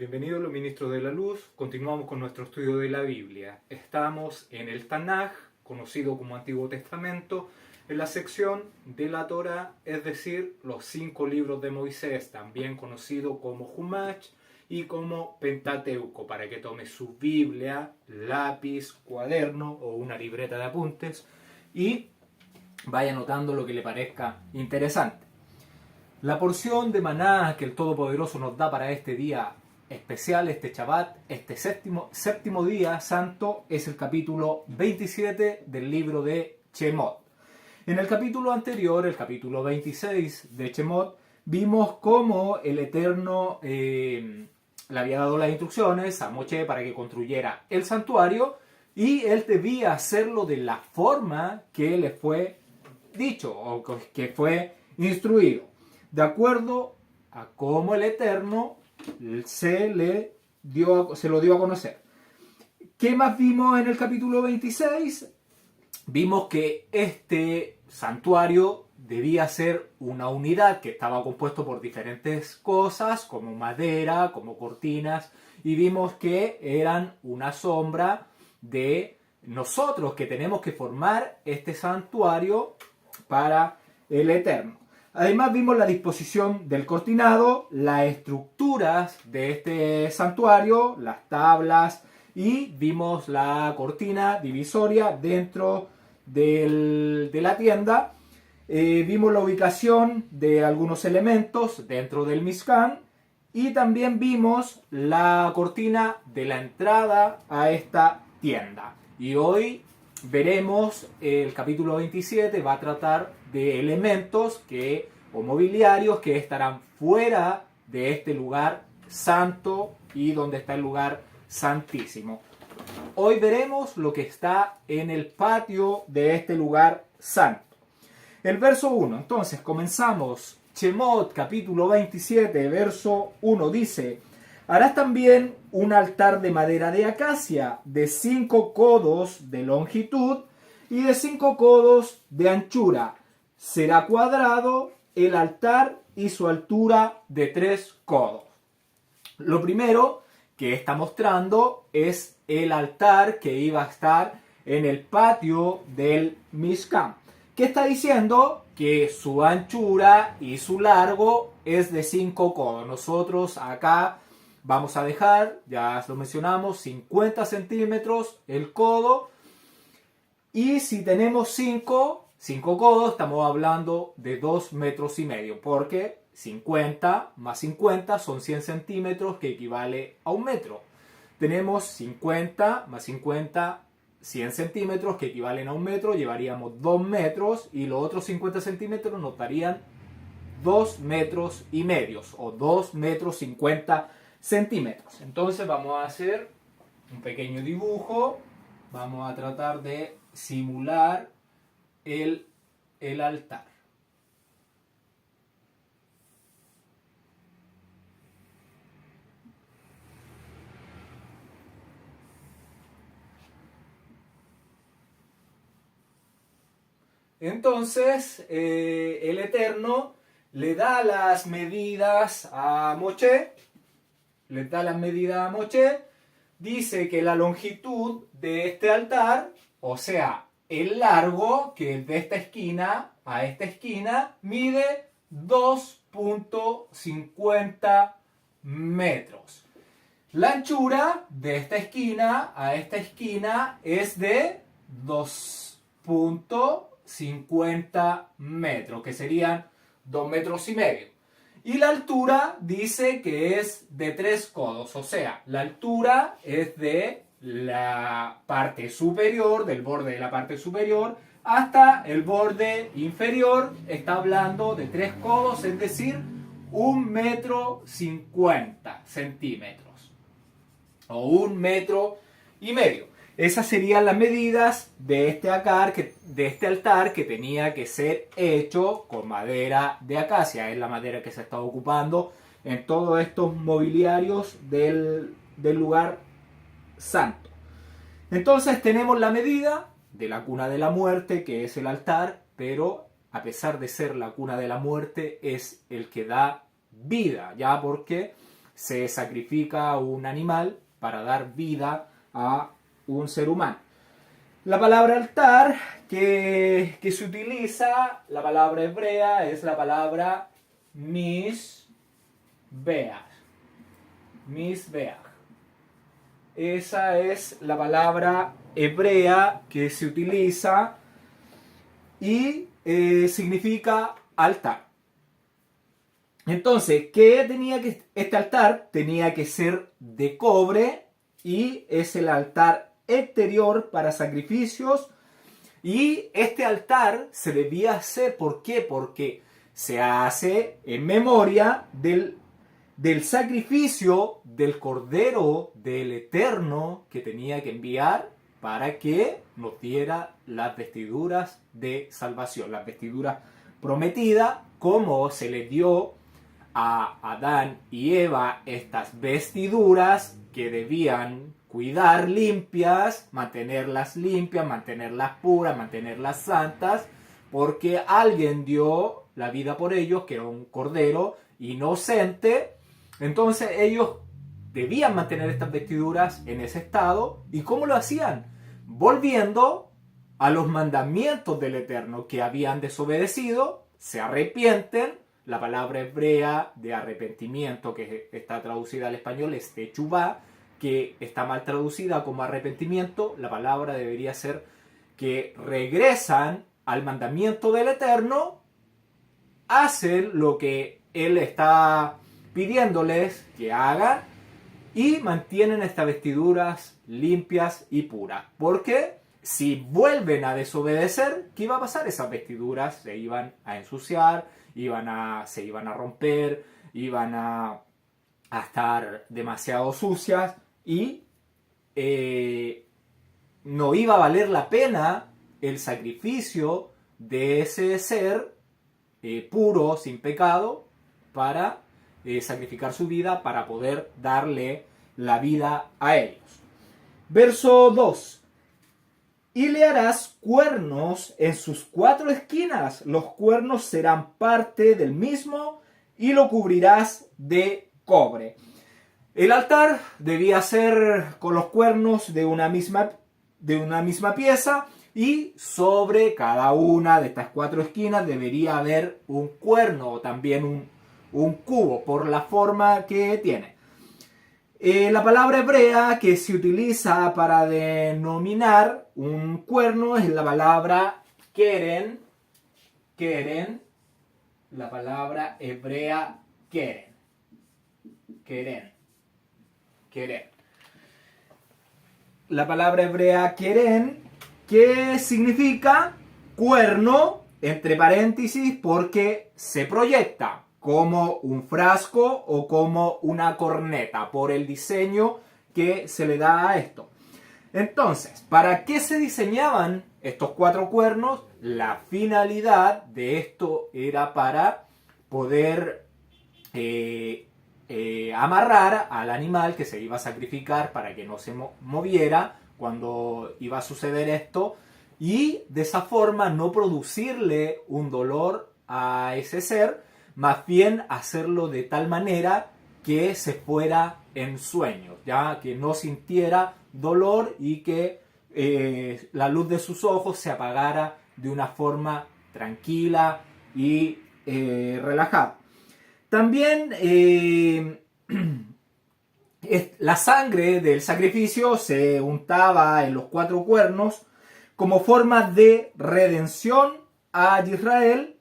Bienvenidos los ministros de la luz. Continuamos con nuestro estudio de la Biblia. Estamos en el Tanaj, conocido como Antiguo Testamento, en la sección de la Torá, es decir, los 5 libros de Moisés, también conocido como Humach y como Pentateuco, para que tome su Biblia, lápiz, cuaderno o una libreta de apuntes y vaya anotando lo que le parezca interesante. La porción de maná que el Todopoderoso nos da para este día especial, este Shabbat, este séptimo día santo, es el capítulo 27 del libro de Shemot. En el capítulo anterior, el capítulo 26 de Shemot, vimos cómo el Eterno le había dado las instrucciones a Moshe para que construyera el santuario y él debía hacerlo de la forma que le fue dicho o que fue instruido, de acuerdo a cómo el Eterno se lo dio a conocer. ¿Qué más vimos en el capítulo 26? Vimos que este santuario debía ser una unidad que estaba compuesto por diferentes cosas, como madera, como cortinas, y vimos que eran una sombra de nosotros, que tenemos que formar este santuario para el Eterno. Además vimos la disposición del cortinado, las estructuras de este santuario, las tablas, y vimos la cortina divisoria dentro de la tienda. Vimos la ubicación de algunos elementos dentro del Mishkan y también vimos la cortina de la entrada a esta tienda. Y hoy veremos el capítulo 27, va a tratar de elementos o mobiliarios que estarán fuera de este lugar santo y donde está el lugar santísimo. Hoy veremos lo que está en el patio de este lugar santo. El verso 1, entonces comenzamos. Shemot capítulo 27, verso 1 dice: harás también un altar de madera de acacia de 5 codos de longitud y de 5 codos de anchura. Será cuadrado el altar y su altura de 3 codos. Lo primero que está mostrando es el altar que iba a estar en el patio del Mishkan. ¿Qué está diciendo? Que su anchura y su largo es de 5 codos. Nosotros acá vamos a dejar, ya lo mencionamos, 50 centímetros el codo. Y si tenemos 5 codos, estamos hablando de 2 metros y medio. Porque 50 más 50 son 100 centímetros, que equivale a 1 metro. Tenemos 50 más 50, 100 centímetros, que equivalen a 1 metro. Llevaríamos 2 metros y los otros 50 centímetros nos darían 2 metros y medio o 2 metros 50 centímetros. Entonces vamos a hacer un pequeño dibujo. Vamos a tratar de simular el altar. Entonces el Eterno le da las medidas a Moshe. Dice que la longitud de este altar, o sea, el largo, que es de esta esquina a esta esquina, mide 2.50 metros. La anchura de esta esquina a esta esquina es de 2.50 metros, que serían 2 metros y medio. Y la altura dice que es de 3 codos, o sea, la altura es de la parte superior, del borde de la parte superior, hasta el borde inferior. Está hablando de 3 codos, es decir, 1 metro 50 centímetros, o 1 metro y medio. Esas serían las medidas de este altar que tenía que ser hecho con madera de acacia. Es la madera que se está ocupando en todos estos mobiliarios del lugar santo. Entonces tenemos la medida de la cuna de la muerte, que es el altar, pero a pesar de ser la cuna de la muerte, es el que da vida, ya porque se sacrifica un animal para dar vida a un ser humano. La palabra altar que se utiliza, la palabra hebrea, es la palabra misbeach. Misbeach. Esa es la palabra hebrea que se utiliza y significa altar. Entonces, ¿qué tenía que este altar? Tenía que ser de cobre y es el altar exterior para sacrificios. Y este altar se debía hacer, ¿por qué? Porque se hace en memoria del sacrificio del Cordero del Eterno que tenía que enviar para que nos diera las vestiduras de salvación, las vestiduras prometidas, como se les dio a Adán y Eva estas vestiduras que debían cuidar limpias, mantenerlas puras, mantenerlas santas, porque alguien dio la vida por ellos, que era un cordero inocente. Entonces ellos debían mantener estas vestiduras en ese estado. ¿Y cómo lo hacían? Volviendo a los mandamientos del Eterno que habían desobedecido, se arrepienten. La palabra hebrea de arrepentimiento, que está traducida al español, es techuvá, que está mal traducida como arrepentimiento. La palabra debería ser que regresan al mandamiento del Eterno, hacen lo que Él está pidiéndoles que hagan y mantienen estas vestiduras limpias y puras. Porque si vuelven a desobedecer, ¿qué iba a pasar? Esas vestiduras se iban a ensuciar, se iban a romper, iban a estar demasiado sucias y no iba a valer la pena el sacrificio de ese ser puro, sin pecado, para sacrificar su vida para poder darle la vida a ellos. Verso 2. Y le harás cuernos en sus 4 esquinas. Los cuernos serán parte del mismo y lo cubrirás de cobre. El altar debía ser con los cuernos de una misma pieza, y sobre cada una de estas 4 esquinas debería haber un cuerno o también un cubo por la forma que tiene. La palabra hebrea que se utiliza para denominar un cuerno es la palabra keren. Keren. La palabra hebrea keren. Keren. Keren. La palabra hebrea keren, que significa cuerno, entre paréntesis, porque se proyecta como un frasco o como una corneta, por el diseño que se le da a esto. Entonces, ¿para qué se diseñaban estos 4 cuernos? La finalidad de esto era para poder amarrar al animal que se iba a sacrificar para que no se moviera cuando iba a suceder esto, y de esa forma no producirle un dolor a ese ser, más bien hacerlo de tal manera que se fuera en sueños, ya que no sintiera dolor y que la luz de sus ojos se apagara de una forma tranquila y relajada. También la sangre del sacrificio se untaba en los 4 cuernos como forma de redención a Israel.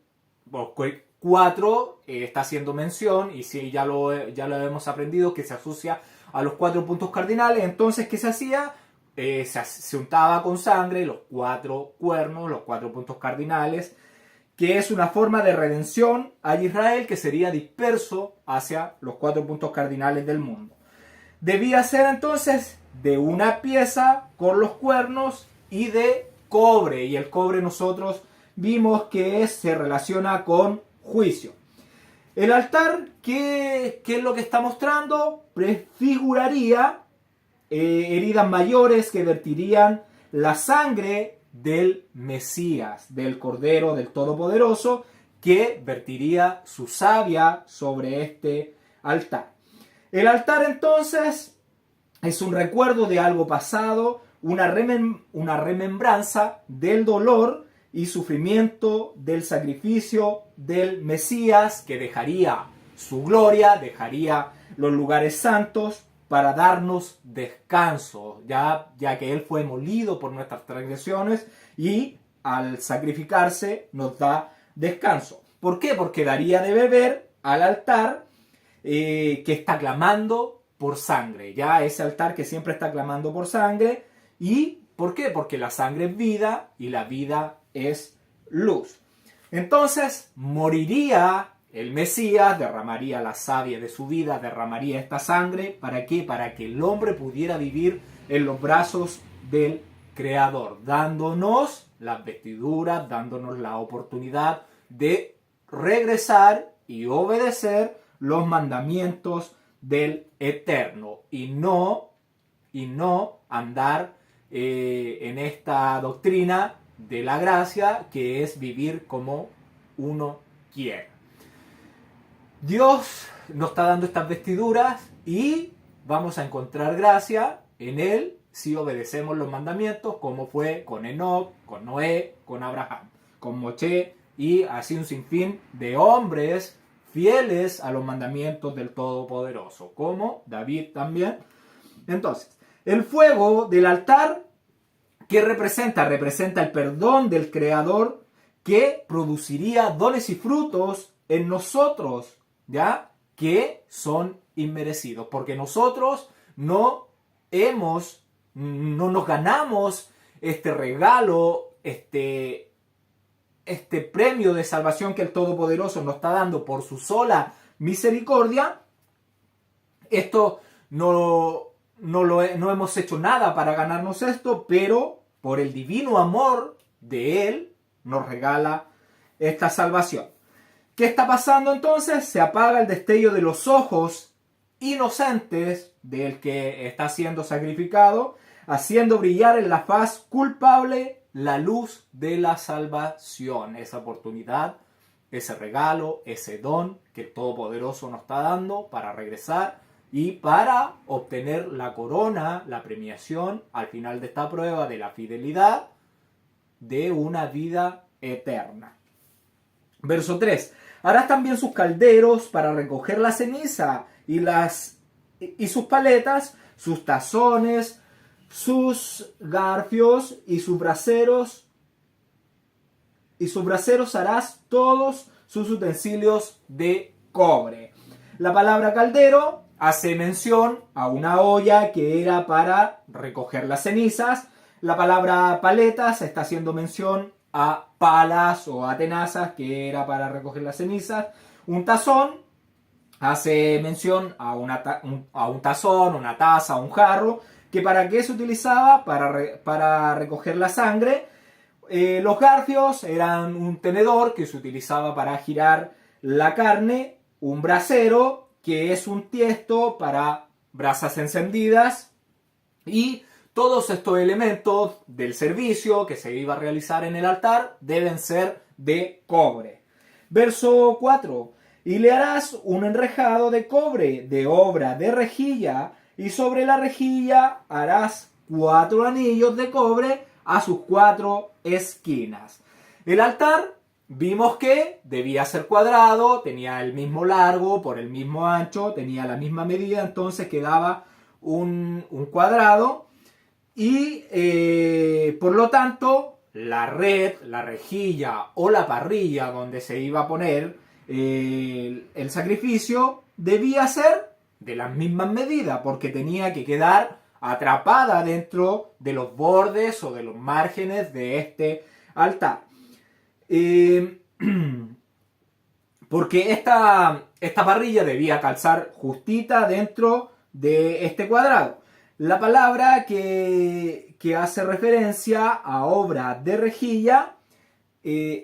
4 está haciendo mención, y si ya lo hemos aprendido, que se asocia a los 4 puntos cardinales. Entonces, ¿qué se hacía? Se untaba con sangre los 4 cuernos, los 4 puntos cardinales, que es una forma de redención a Israel que sería disperso hacia los 4 puntos cardinales del mundo. Debía ser entonces de una pieza con los cuernos y de cobre, y el cobre nosotros vimos que se relaciona con juicio. El altar, ¿qué es lo que está mostrando? Prefiguraría heridas mayores que vertirían la sangre del Mesías, del Cordero del Todopoderoso, que vertiría su savia sobre este altar. El altar entonces es un recuerdo de algo pasado, una remembranza del dolor y sufrimiento del sacrificio del Mesías, que dejaría su gloria, dejaría los lugares santos para darnos descanso, ya que Él fue molido por nuestras transgresiones y al sacrificarse nos da descanso. ¿Por qué? Porque daría de beber al altar que está clamando por sangre, ya ese altar que siempre está clamando por sangre. ¿Y por qué? Porque la sangre es vida y la vida es luz. Entonces moriría el Mesías, derramaría la savia de su vida, derramaría esta sangre. ¿Para qué? Para que el hombre pudiera vivir en los brazos del Creador, dándonos las vestiduras, dándonos la oportunidad de regresar y obedecer los mandamientos del Eterno y no andar en esta doctrina de la gracia, que es vivir como uno quiere. Dios nos está dando estas vestiduras y vamos a encontrar gracia en Él si obedecemos los mandamientos, como fue con Enoc, con Noé, con Abraham, con Moshe y así un sinfín de hombres fieles a los mandamientos del Todopoderoso, como David también. Entonces, el fuego del altar, ¿qué representa? Representa el perdón del Creador, que produciría dones y frutos en nosotros, ¿ya? Que son inmerecidos, porque nosotros no nos ganamos este regalo, este premio de salvación que el Todopoderoso nos está dando por su sola misericordia. Esto no hemos hecho nada para ganarnos esto, pero por el divino amor de Él nos regala esta salvación. ¿Qué está pasando entonces? Se apaga el destello de los ojos inocentes del que está siendo sacrificado, haciendo brillar en la faz culpable la luz de la salvación, esa oportunidad, ese regalo, ese don que el Todopoderoso nos está dando para regresar y para obtener la corona, la premiación al final de esta prueba de la fidelidad de una vida eterna. Verso 3. Harás también sus calderos para recoger la ceniza y sus paletas, sus tazones, sus garfios y sus braseros. Y sus braseros harás todos sus utensilios de cobre. La palabra caldero hace mención a una olla que era para recoger las cenizas. La palabra paletas está haciendo mención a palas o a tenazas, que era para recoger las cenizas. Un tazón hace mención a un tazón, una taza, un jarro, que para qué se utilizaba, para recoger la sangre. Los garfios eran un tenedor que se utilizaba para girar la carne. Un brasero, que es un tiesto para brasas encendidas. Y todos estos elementos del servicio que se iba a realizar en el altar deben ser de cobre. Verso 4. Y le harás un enrejado de cobre de obra de rejilla, y sobre la rejilla harás 4 anillos de cobre a sus 4 esquinas. El altar vimos que debía ser cuadrado, tenía el mismo largo por el mismo ancho, tenía la misma medida, entonces quedaba un cuadrado. Y por lo tanto, la red, la rejilla o la parrilla donde se iba a poner el sacrificio debía ser de las mismas medidas, porque tenía que quedar atrapada dentro de los bordes o de los márgenes de este altar. Porque esta parrilla debía calzar justita dentro de este cuadrado. La palabra que hace referencia a obra de rejilla,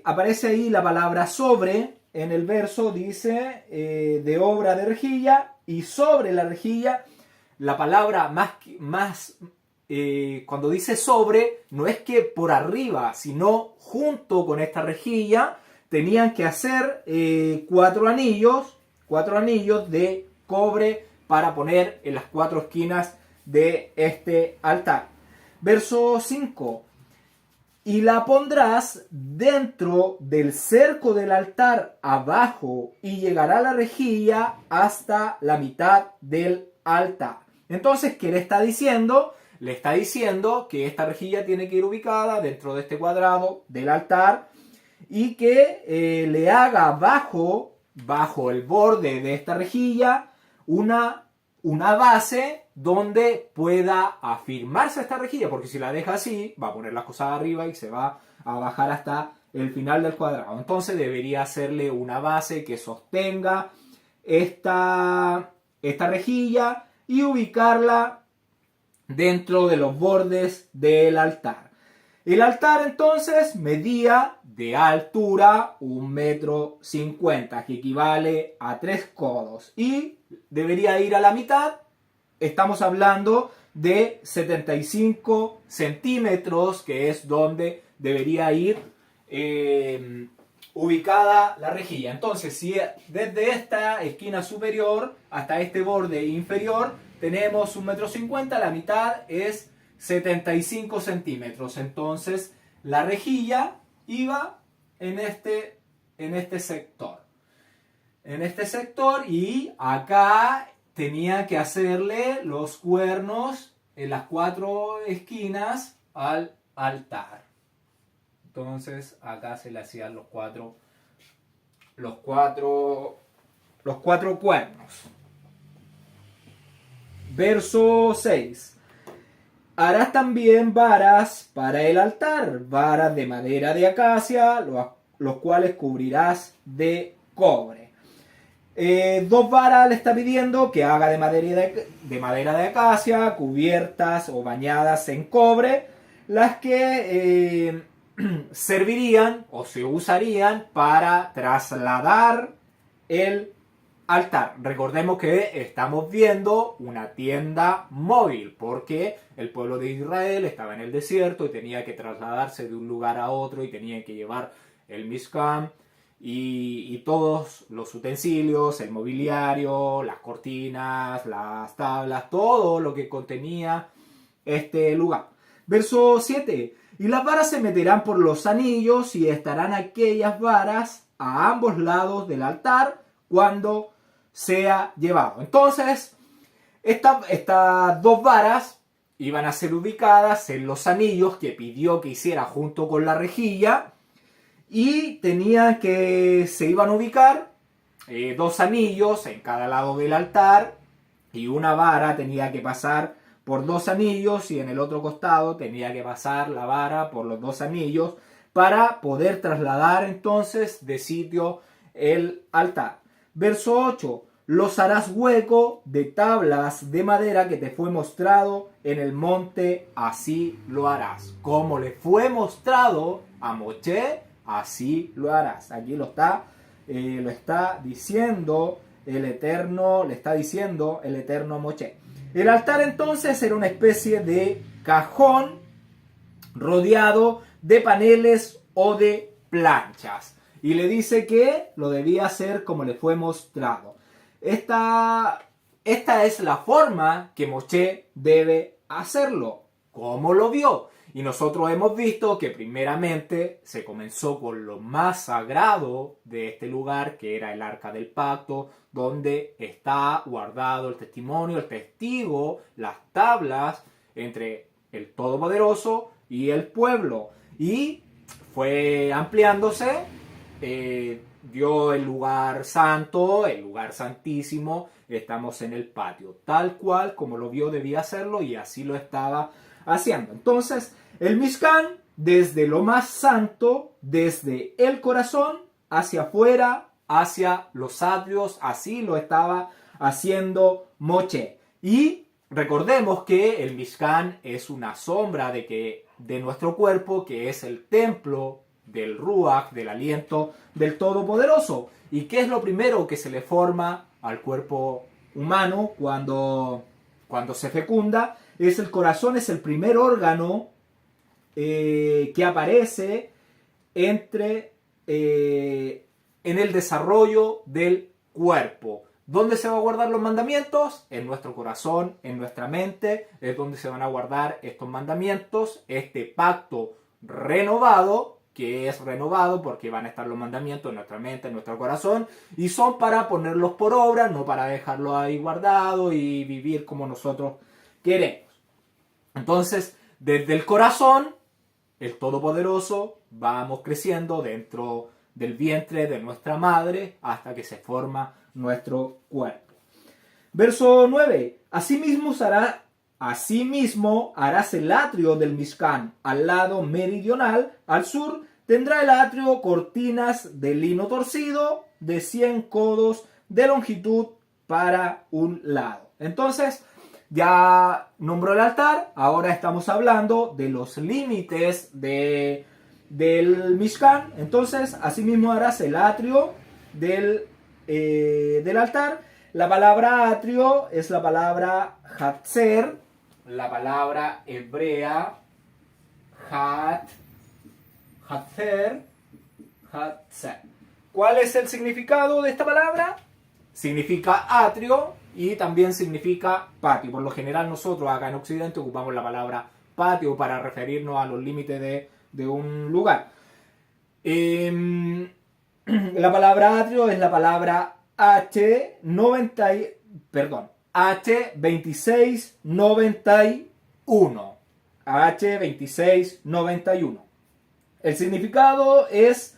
aparece ahí la palabra sobre, en el verso dice de obra de rejilla, y sobre la rejilla, la palabra más cuando dice sobre, no es que por arriba, sino junto con esta rejilla, tenían que hacer 4 anillos de cobre para poner en las 4 esquinas de este altar. Verso 5. Y la pondrás dentro del cerco del altar abajo y llegará la rejilla hasta la mitad del altar. Entonces, ¿qué le está diciendo? Le está diciendo que esta rejilla tiene que ir ubicada dentro de este cuadrado del altar y que le haga bajo el borde de esta rejilla una base donde pueda afirmarse esta rejilla, porque si la deja así, va a poner las cosas arriba y se va a bajar hasta el final del cuadrado. Entonces debería hacerle una base que sostenga esta rejilla y ubicarla dentro de los bordes del altar. El altar entonces medía de altura 1,50 m, que equivale a 3 codos, y debería ir a la mitad. Estamos hablando de 75 centímetros, que es donde debería ir ubicada la rejilla. Entonces, si desde esta esquina superior hasta este borde inferior tenemos 1,50 m, la mitad es 75 centímetros. Entonces, la rejilla iba en este sector. En este sector, y acá tenía que hacerle los cuernos en las 4 esquinas al altar. Entonces, acá se le hacían los cuatro cuernos. Verso 6. Harás también varas para el altar, varas de madera de acacia, los cuales cubrirás de cobre. 2 varas le está pidiendo que haga de madera de acacia, cubiertas o bañadas en cobre, las que servirían o se usarían para trasladar el altar. Recordemos que estamos viendo una tienda móvil, porque el pueblo de Israel estaba en el desierto y tenía que trasladarse de un lugar a otro y tenía que llevar el Mishkan y todos los utensilios, el mobiliario, las cortinas, las tablas, todo lo que contenía este lugar. Verso 7. Y las varas se meterán por los anillos y estarán aquellas varas a ambos lados del altar cuando sea llevado. Entonces, estas 2 varas iban a ser ubicadas en los anillos que pidió que hiciera junto con la rejilla, y se iban a ubicar 2 anillos en cada lado del altar, y una vara tenía que pasar por 2 anillos y en el otro costado tenía que pasar la vara por los 2 anillos para poder trasladar entonces de sitio el altar. Verso 8. Los harás hueco de tablas de madera que te fue mostrado en el monte, así lo harás. Como le fue mostrado a Moshe, así lo harás. Aquí lo está diciendo el Eterno, le está diciendo el Eterno a Moshe. El altar entonces era una especie de cajón rodeado de paneles o de planchas. Y le dice que lo debía hacer como le fue mostrado. Esta es la forma que Moshe debe hacerlo, como lo vio. Y nosotros hemos visto que primeramente se comenzó con lo más sagrado de este lugar, que era el Arca del Pacto, donde está guardado el testimonio, el testigo, las tablas entre el Todopoderoso y el pueblo. Y fue ampliándose, dio el lugar santo, el lugar santísimo, estamos en el patio, tal cual como lo vio debía hacerlo, y así lo estaba haciendo. Entonces, el Mishkan, desde lo más santo, desde el corazón hacia afuera, hacia los atrios, así lo estaba haciendo Moshe. Y recordemos que el Mishkan es una sombra de nuestro cuerpo, que es el templo del Ruach, del aliento del Todopoderoso. ¿Y qué es lo primero que se le forma al cuerpo humano cuando se fecunda? Es el corazón, es el primer órgano que aparece en el desarrollo del cuerpo. ¿Dónde se van a guardar los mandamientos? En nuestro corazón, en nuestra mente, es donde se van a guardar estos mandamientos, este pacto renovado, que es renovado porque van a estar los mandamientos en nuestra mente, en nuestro corazón, y son para ponerlos por obra, no para dejarlos ahí guardados y vivir como nosotros queremos. Entonces, desde el corazón, el Todopoderoso, vamos creciendo dentro del vientre de nuestra madre hasta que se forma nuestro cuerpo. Verso 9. Asimismo harás el atrio del Mishkan al lado meridional, al sur. Tendrá el atrio cortinas de lino torcido de 100 codos de longitud para un lado. Entonces, ya nombró el altar, ahora estamos hablando de los límites del Mishkan. Entonces, asimismo harás el atrio del altar. La palabra atrio es la palabra hatzer, la palabra hebrea hatzer. ¿Cuál es el significado de esta palabra? Significa atrio y también significa patio. Por lo general nosotros acá en Occidente ocupamos la palabra patio para referirnos a los límites de un lugar. La palabra atrio es la palabra H2691. H2691. El significado es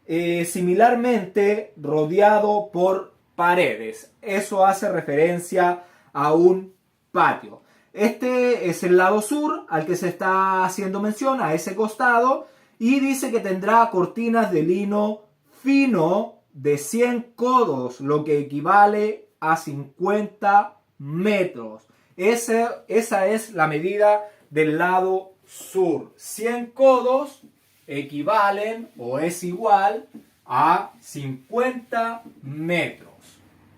similarmente rodeado por paredes. Eso hace referencia a un patio. Este es el lado sur al que se está haciendo mención, a ese costado, y dice que tendrá cortinas de lino fino de 100 codos, lo que equivale a 50 metros. Esa es la medida del lado sur. 100 codos equivalen o es igual a 50 metros.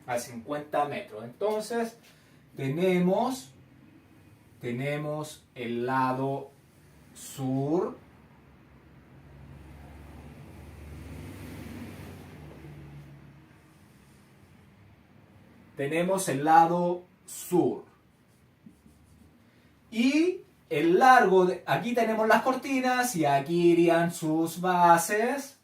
A 50 metros. Entonces, tenemos el lado sur. Tenemos el lado sur. Y el largo, aquí tenemos las cortinas y aquí irían sus bases.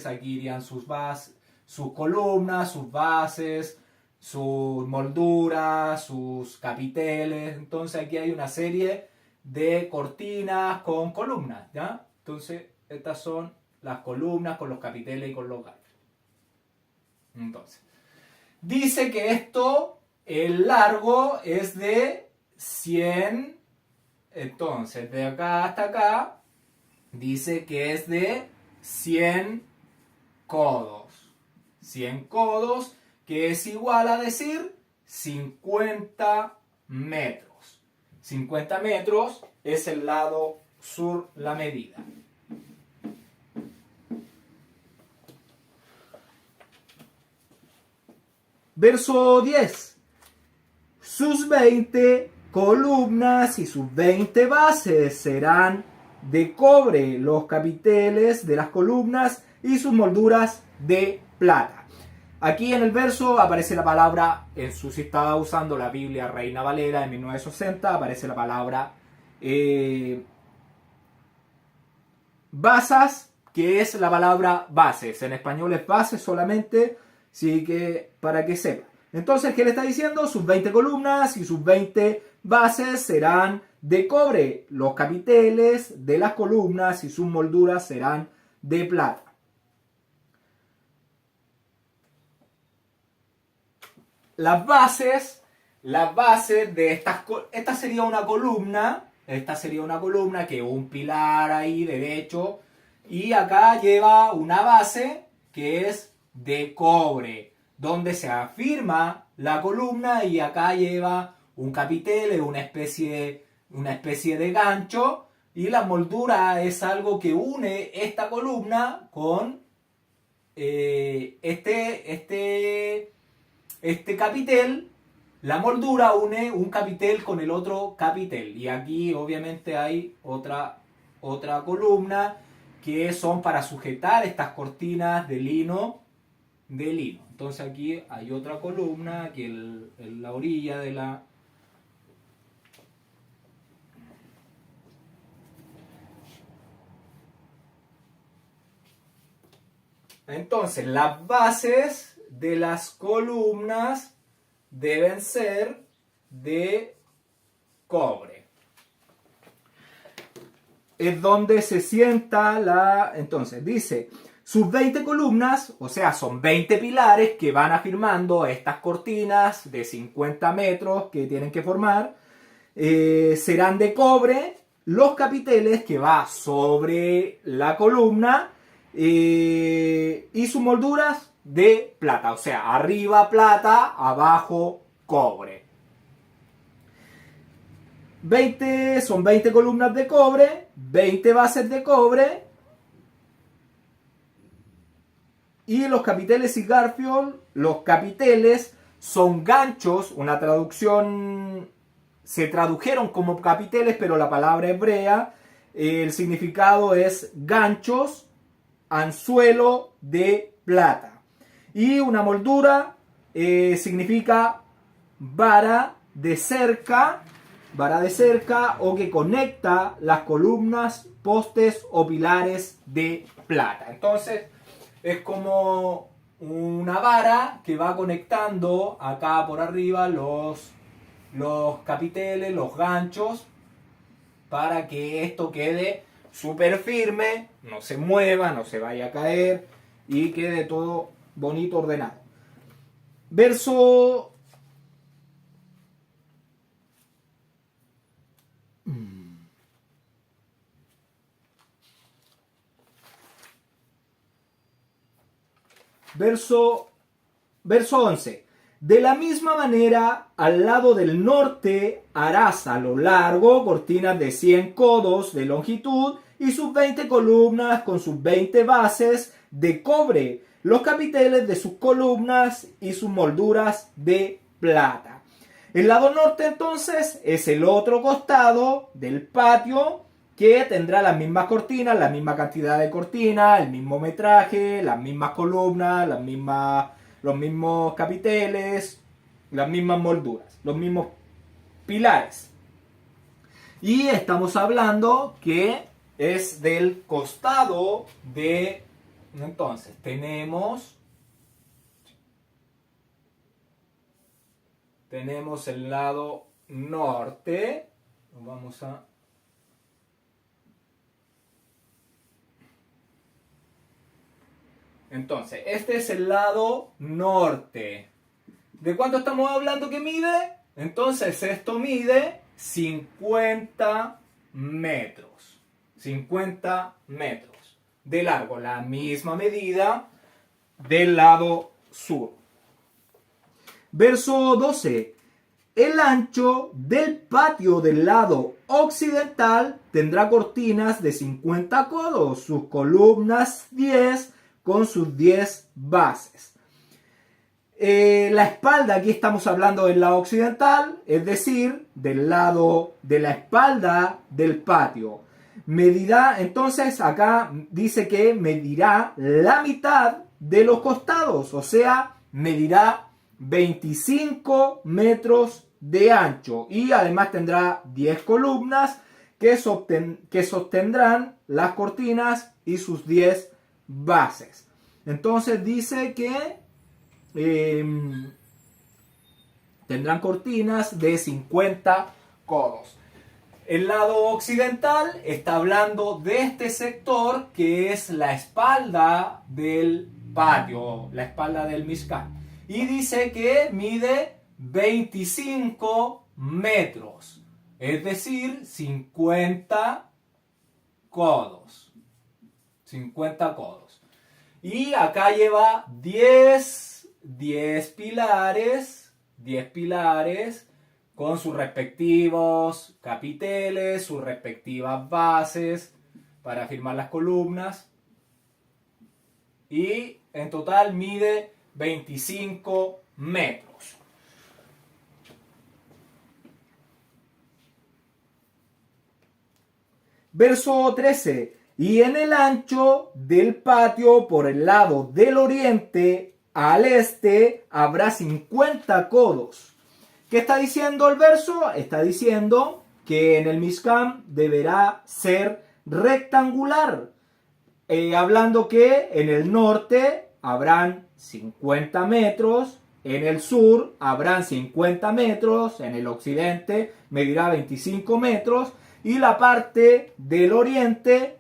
Aquí irían sus bases, sus columnas, sus bases, sus molduras, sus capiteles. Entonces aquí hay una serie de cortinas con columnas, ¿ya? Entonces estas son las columnas con los capiteles y con los ganchos. Entonces, dice que el largo es de 100, entonces de acá hasta acá, dice que es de 100 codos. 100 codos, que es igual a decir 50 metros. 50 metros es el lado sur, la medida. Verso 10. Sus 20 columnas y sus 20 bases serán de cobre, los capiteles de las columnas y sus molduras de plata. Aquí en el verso aparece la palabra, si estaba usando la Biblia Reina Valera de 1960, aparece la palabra basas, que es la palabra bases. En español es bases solamente, así que para que sepa. Entonces, ¿qué le está diciendo? Sus 20 columnas y sus 20 bases serán de cobre. Los capiteles de las columnas y sus molduras serán de plata. Las bases de esta sería una columna. Esta sería una columna que es un pilar ahí derecho. Y acá lleva una base que es de cobre, donde se afirma la columna, y acá lleva un capitel, una especie de gancho, y la moldura es algo que une esta columna con este capitel. La moldura une un capitel con el otro capitel, y aquí obviamente hay otra columna que son para sujetar estas cortinas de lino de lino. Entonces aquí hay otra columna, aquí en la orilla de la... Entonces las bases de las columnas deben ser de cobre. Es donde se sienta la... Entonces dice, sus 20 columnas, o sea, son 20 pilares que van afirmando estas cortinas de 50 metros que tienen que formar, serán de cobre. Los capiteles que va sobre la columna y sus molduras de plata, o sea, arriba plata, abajo cobre. 20 son 20 columnas de cobre, 20 bases de cobre. Y los capiteles y garfiol, los capiteles son ganchos, una traducción, se tradujeron como capiteles, pero la palabra hebrea, el significado es ganchos, anzuelo de plata. Y una moldura significa vara de cerca o que conecta las columnas, postes o pilares de plata. Entonces es como una vara que va conectando acá por arriba los capiteles, los ganchos, para que esto quede súper firme, no se mueva, no se vaya a caer y quede todo bonito, ordenado. Verso... Verso 11. De la misma manera, al lado del norte harás a lo largo cortinas de 100 codos de longitud y sus 20 columnas con sus 20 bases de cobre, los capiteles de sus columnas y sus molduras de plata. El lado norte entonces es el otro costado del patio que tendrá las mismas cortinas, la misma cantidad de cortinas, el mismo metraje, las mismas columnas, los mismos capiteles, las mismas molduras, los mismos pilares. Y estamos hablando que es del costado de... Entonces, tenemos el lado norte. Vamos a... Entonces, este es el lado norte. ¿De cuánto estamos hablando que mide? Entonces, esto mide 50 metros. 50 metros de largo. La misma medida del lado sur. Verso 12. El ancho del patio del lado occidental tendrá cortinas de 50 codos. Sus columnas 10 con sus 10 bases. La espalda, aquí estamos hablando del lado occidental, es decir, del lado de la espalda del patio. Medirá, entonces acá dice que medirá la mitad de los costados, o sea, medirá 25 metros de ancho y además tendrá 10 columnas que sostendrán las cortinas y sus 10 bases. Entonces dice que tendrán cortinas de 50 codos. El lado occidental está hablando de este sector que es la espalda del patio, la espalda del Mishkan. Y dice que mide 25 metros, es decir, 50 codos. 50 codos. Y acá lleva 10 pilares con sus respectivos capiteles, sus respectivas bases para firmar las columnas. Y en total mide 25 metros. Verso 13. Y en el ancho del patio por el lado del oriente al este habrá 50 codos. ¿Qué está diciendo el verso? Está diciendo que en el Mishkan deberá ser rectangular. Hablando que en el norte habrán 50 metros, en el sur habrán 50 metros, en el occidente medirá 25 metros y la parte del oriente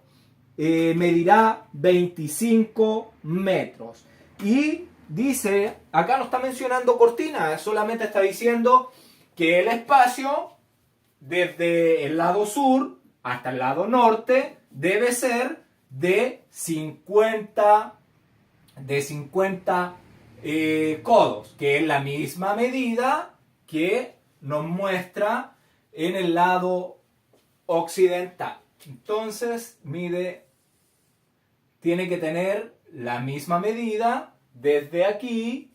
medirá 25 metros. Y dice, acá no está mencionando cortina, solamente está diciendo que el espacio desde el lado sur hasta el lado norte debe ser de 50 codos, que es la misma medida que nos muestra en el lado occidental. Entonces tiene que tener la misma medida desde aquí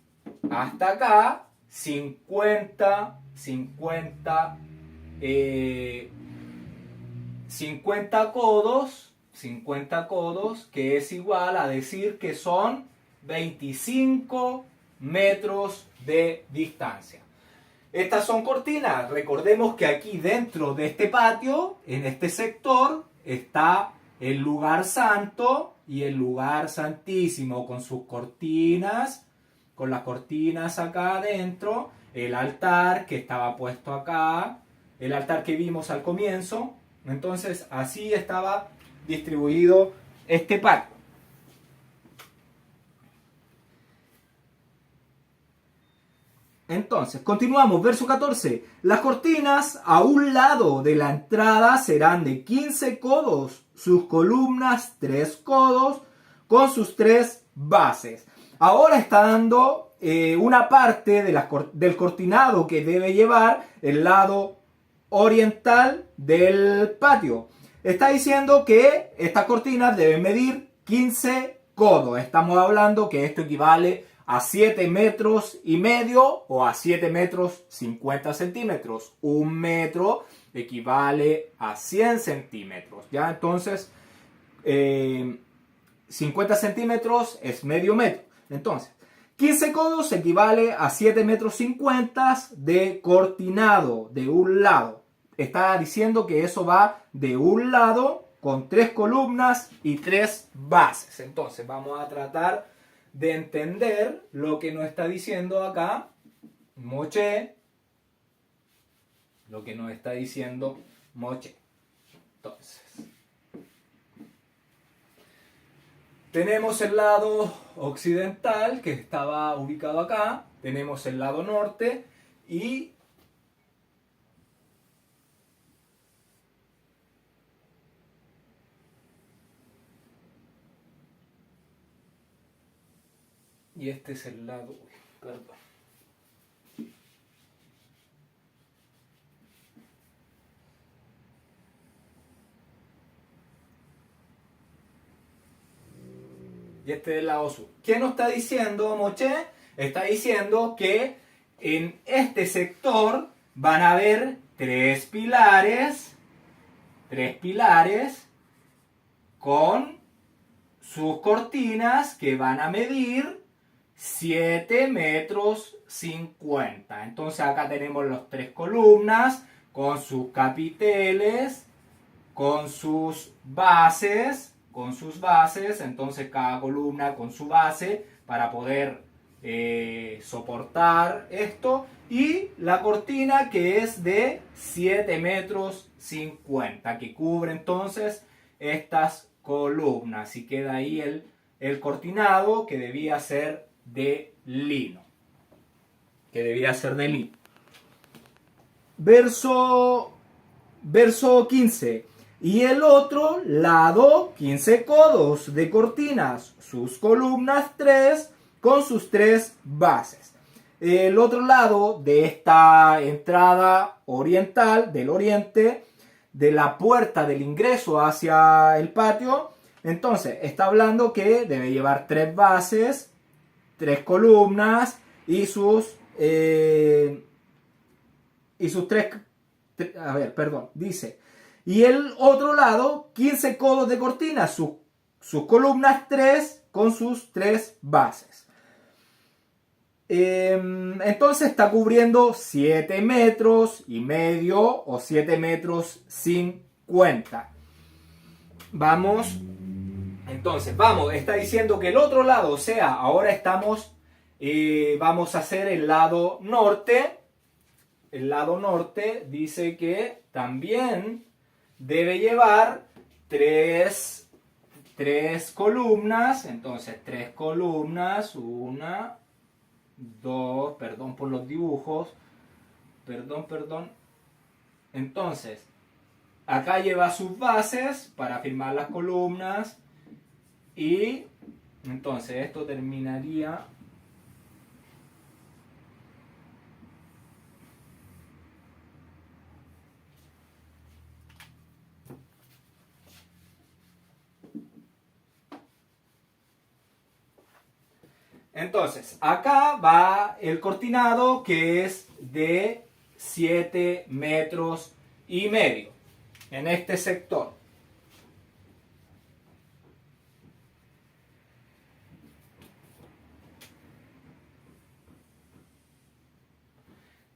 hasta acá, 50 codos, que es igual a decir que son 25 metros de distancia. Estas son cortinas. Recordemos que aquí dentro de este patio, en este sector, está el lugar santo y el lugar santísimo con sus cortinas, con las cortinas acá adentro, el altar que estaba puesto acá, el altar que vimos al comienzo. Entonces así estaba distribuido este patio. Entonces, continuamos, verso 14. Las cortinas a un lado de la entrada serán de 15 codos, sus columnas 3 codos, con sus 3 bases. Ahora está dando una parte del cortinado que debe llevar el lado oriental del patio. Está diciendo que estas cortinas deben medir 15 codos. Estamos hablando que esto equivale a 7 metros y medio o a 7 metros 50 centímetros. Un metro equivale a 100 centímetros. ¿Ya? Entonces, 50 centímetros es medio metro. Entonces, 15 codos equivale a 7 metros 50 de cortinado de un lado. Está diciendo que eso va de un lado con 3 columnas y 3 bases. Entonces, vamos a tratar de entender lo que nos está diciendo acá Moshe, lo que nos está diciendo Moshe. Entonces, tenemos el lado occidental que estaba ubicado acá, tenemos el lado norte y este es el lado, perdón. Y este es el lado sur. ¿Qué nos está diciendo Moshe? Está diciendo que en este sector van a haber 3 pilares con sus cortinas que van a medir 7 metros 50. Entonces acá tenemos las 3 columnas con sus capiteles, con sus bases. Entonces cada columna con su base para poder soportar esto. Y la cortina que es de 7 metros 50 que cubre entonces estas columnas. Y queda ahí el cortinado que debía ser de lino. Verso 15. Y el otro lado, 15 codos de cortinas, sus columnas 3 con sus 3 bases. El otro lado de esta entrada oriental, del oriente, de la puerta del ingreso hacia el patio, entonces está hablando que debe llevar 3 bases, 3 columnas y sus 3, dice, y el otro lado 15 codos de cortina, sus columnas 3 con sus 3 bases. Entonces está cubriendo 7 metros y medio o 7 metros 50. Vamos, entonces, vamos, está diciendo que el otro lado, o sea, ahora estamos, vamos a hacer el lado norte. El lado norte dice que también debe llevar tres columnas. Entonces, 3 columnas, una, dos, perdón por los dibujos, perdón. Entonces, acá lleva sus bases para firmar las columnas y entonces esto terminaría entonces, acá va el cortinado que es de 7 metros y medio en este sector.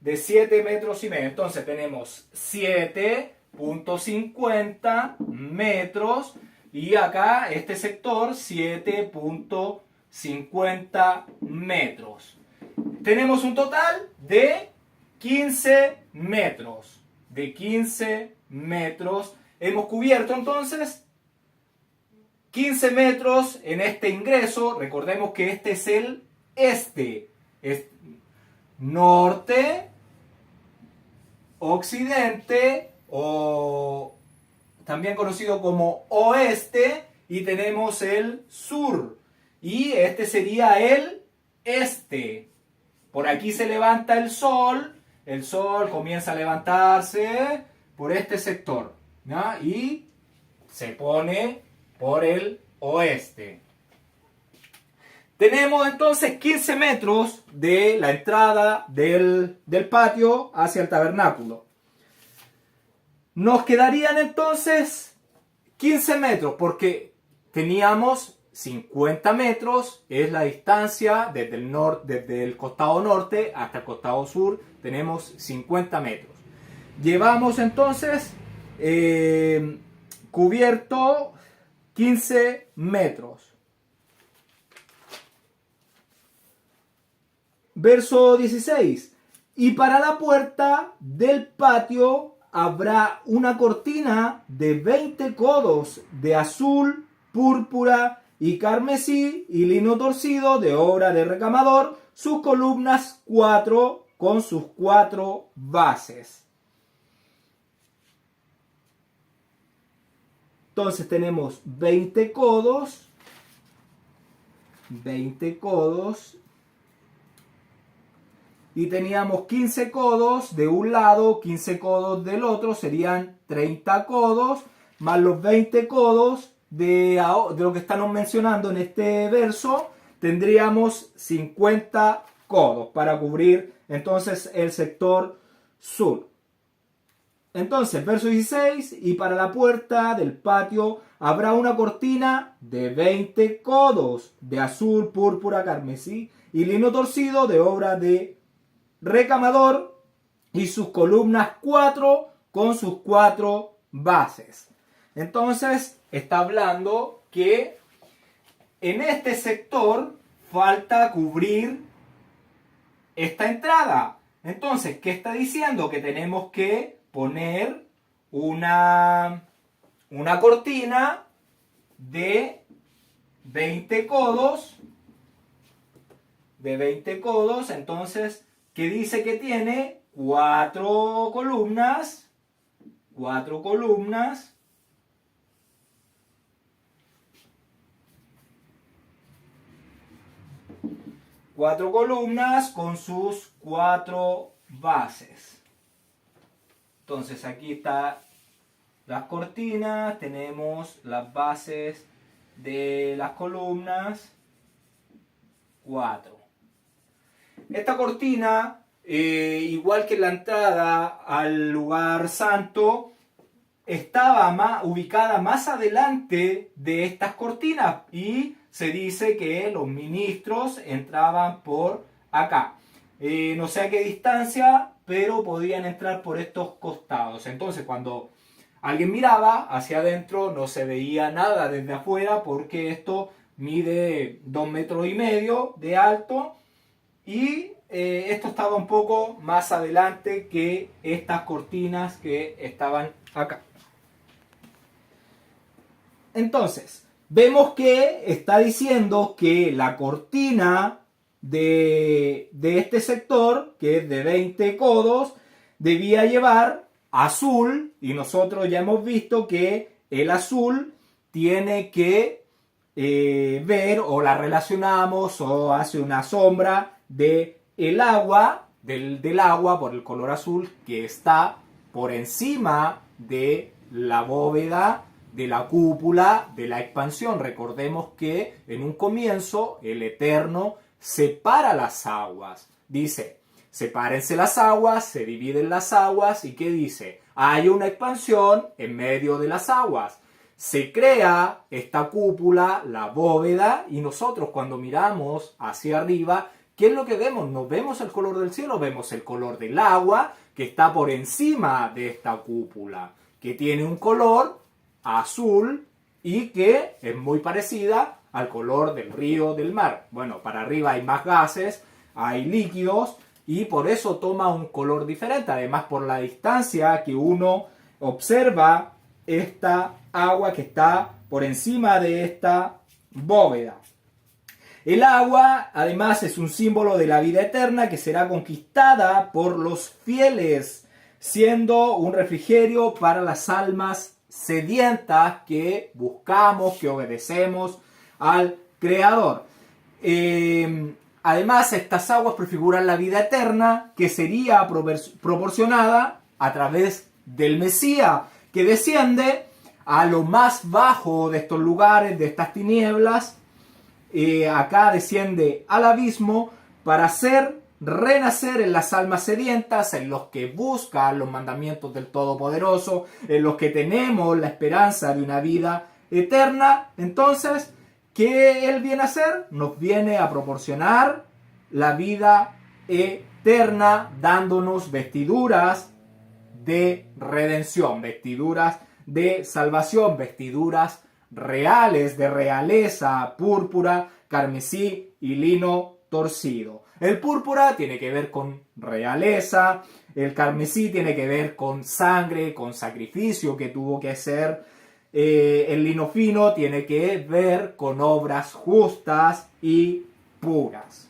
De 7 metros y medio. Entonces tenemos 7.50 metros y acá este sector 7.50 metros. Tenemos un total de 15 metros. De 15 metros. Hemos cubierto entonces 15 metros en este ingreso. Recordemos que este es el este. Es norte, occidente o también conocido como oeste, y tenemos el sur y este sería el este. Por aquí se levanta el sol comienza a levantarse por este sector, ¿no? Y se pone por el oeste. Tenemos entonces 15 metros de la entrada del patio hacia el tabernáculo. Nos quedarían entonces 15 metros porque teníamos 50 metros, es la distancia desde el costado norte hasta el costado sur, tenemos 50 metros. Llevamos entonces cubierto 15 metros. Verso 16. Y para la puerta del patio habrá una cortina de 20 codos de azul, púrpura y carmesí y lino torcido de obra de recamador, sus columnas 4 con sus 4 bases. Entonces tenemos 20 codos y teníamos 15 codos de un lado, 15 codos del otro, serían 30 codos, más los 20 codos de lo que estamos mencionando en este verso, tendríamos 50 codos para cubrir entonces el sector sur. Entonces, verso 16, y para la puerta del patio habrá una cortina de 20 codos de azul, púrpura, carmesí y lino torcido de obra de recamador y sus columnas 4 con sus 4 bases. Entonces está hablando que en este sector falta cubrir esta entrada. Entonces, ¿qué está diciendo? Que tenemos que poner una cortina de 20 codos. Entonces, que dice que tiene 4 columnas. 4 columnas. Cuatro columnas con sus 4 bases. Entonces aquí está las cortinas, tenemos las bases de las columnas 4. Esta cortina, igual que la entrada al lugar santo, estaba ubicada más adelante de estas cortinas y se dice que los ministros entraban por acá. No sé a qué distancia, pero podían entrar por estos costados. Entonces, cuando alguien miraba hacia adentro, no se veía nada desde afuera, porque esto mide 2,5 metros de alto. Y esto estaba un poco más adelante que estas cortinas que estaban acá. Entonces, vemos que está diciendo que la cortina de este sector, que es de 20 codos, debía llevar azul, y nosotros ya hemos visto que el azul tiene que ver, o la relacionamos o hace una sombra de el agua, del agua por el color azul que está por encima de la bóveda, de la cúpula, de la expansión. Recordemos que en un comienzo el Eterno separa las aguas. Dice, sepárense las aguas, se dividen las aguas, y ¿qué dice? Hay una expansión en medio de las aguas. Se crea esta cúpula, la bóveda, y nosotros cuando miramos hacia arriba, ¿qué es lo que vemos? No vemos el color del cielo, vemos el color del agua que está por encima de esta cúpula, que tiene un color azul y que es muy parecida al color del río, del mar. Bueno, para arriba hay más gases, hay líquidos, y por eso toma un color diferente. Además, por la distancia que uno observa esta agua que está por encima de esta bóveda. El agua, además, es un símbolo de la vida eterna que será conquistada por los fieles, siendo un refrigerio para las almas sedientas que buscamos, que obedecemos al Creador. Además, estas aguas prefiguran la vida eterna que sería proporcionada a través del Mesías, que desciende a lo más bajo de estos lugares, de estas tinieblas. Acá desciende al abismo para hacer renacer en las almas sedientas, en los que buscan los mandamientos del Todopoderoso, en los que tenemos la esperanza de una vida eterna. Entonces, ¿qué Él viene a hacer? Nos viene a proporcionar la vida eterna, dándonos vestiduras de redención, vestiduras de salvación, vestiduras reales, de realeza, púrpura, carmesí y lino torcido. El púrpura tiene que ver con realeza, el carmesí tiene que ver con sangre, con sacrificio que tuvo que hacer, el lino fino tiene que ver con obras justas y puras.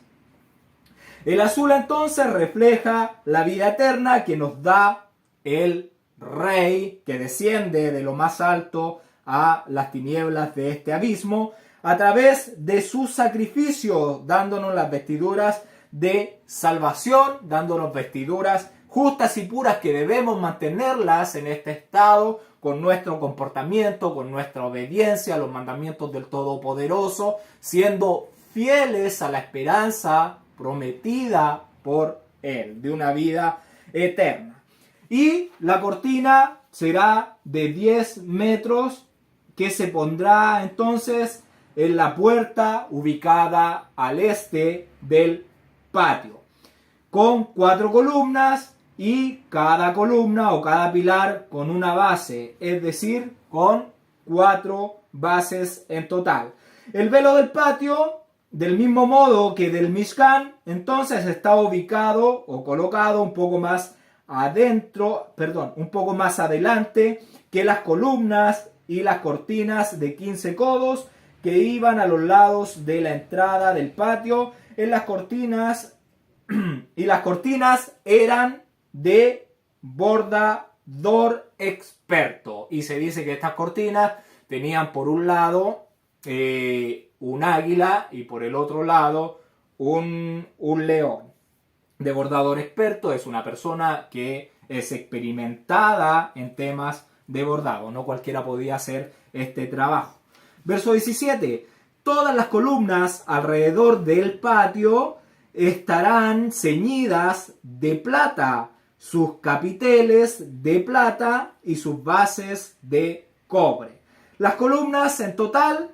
El azul entonces refleja la vida eterna que nos da el Rey, que desciende de lo más alto a las tinieblas de este abismo a través de su sacrificio, dándonos las vestiduras de salvación, dándonos vestiduras justas y puras que debemos mantenerlas en este estado con nuestro comportamiento, con nuestra obediencia a los mandamientos del Todopoderoso, siendo fieles a la esperanza prometida por Él, de una vida eterna. Y la cortina será de 10 metros que se pondrá entonces en la puerta ubicada al este del patio, con 4 columnas y cada columna o cada pilar con una base, es decir, con 4 bases en total. El velo del patio, del mismo modo que del Mishkan, entonces está ubicado o colocado un poco más un poco más adelante que las columnas y las cortinas de 15 codos que iban a los lados de la entrada del patio. En las cortinas y las cortinas eran de bordador experto, y se dice que estas cortinas tenían por un lado un águila y por el otro lado un león. De bordador experto es una persona que es experimentada en temas de bordado. No cualquiera podía hacer este trabajo. Verso 17. Todas las columnas alrededor del patio estarán ceñidas de plata, sus capiteles de plata y sus bases de cobre. Las columnas en total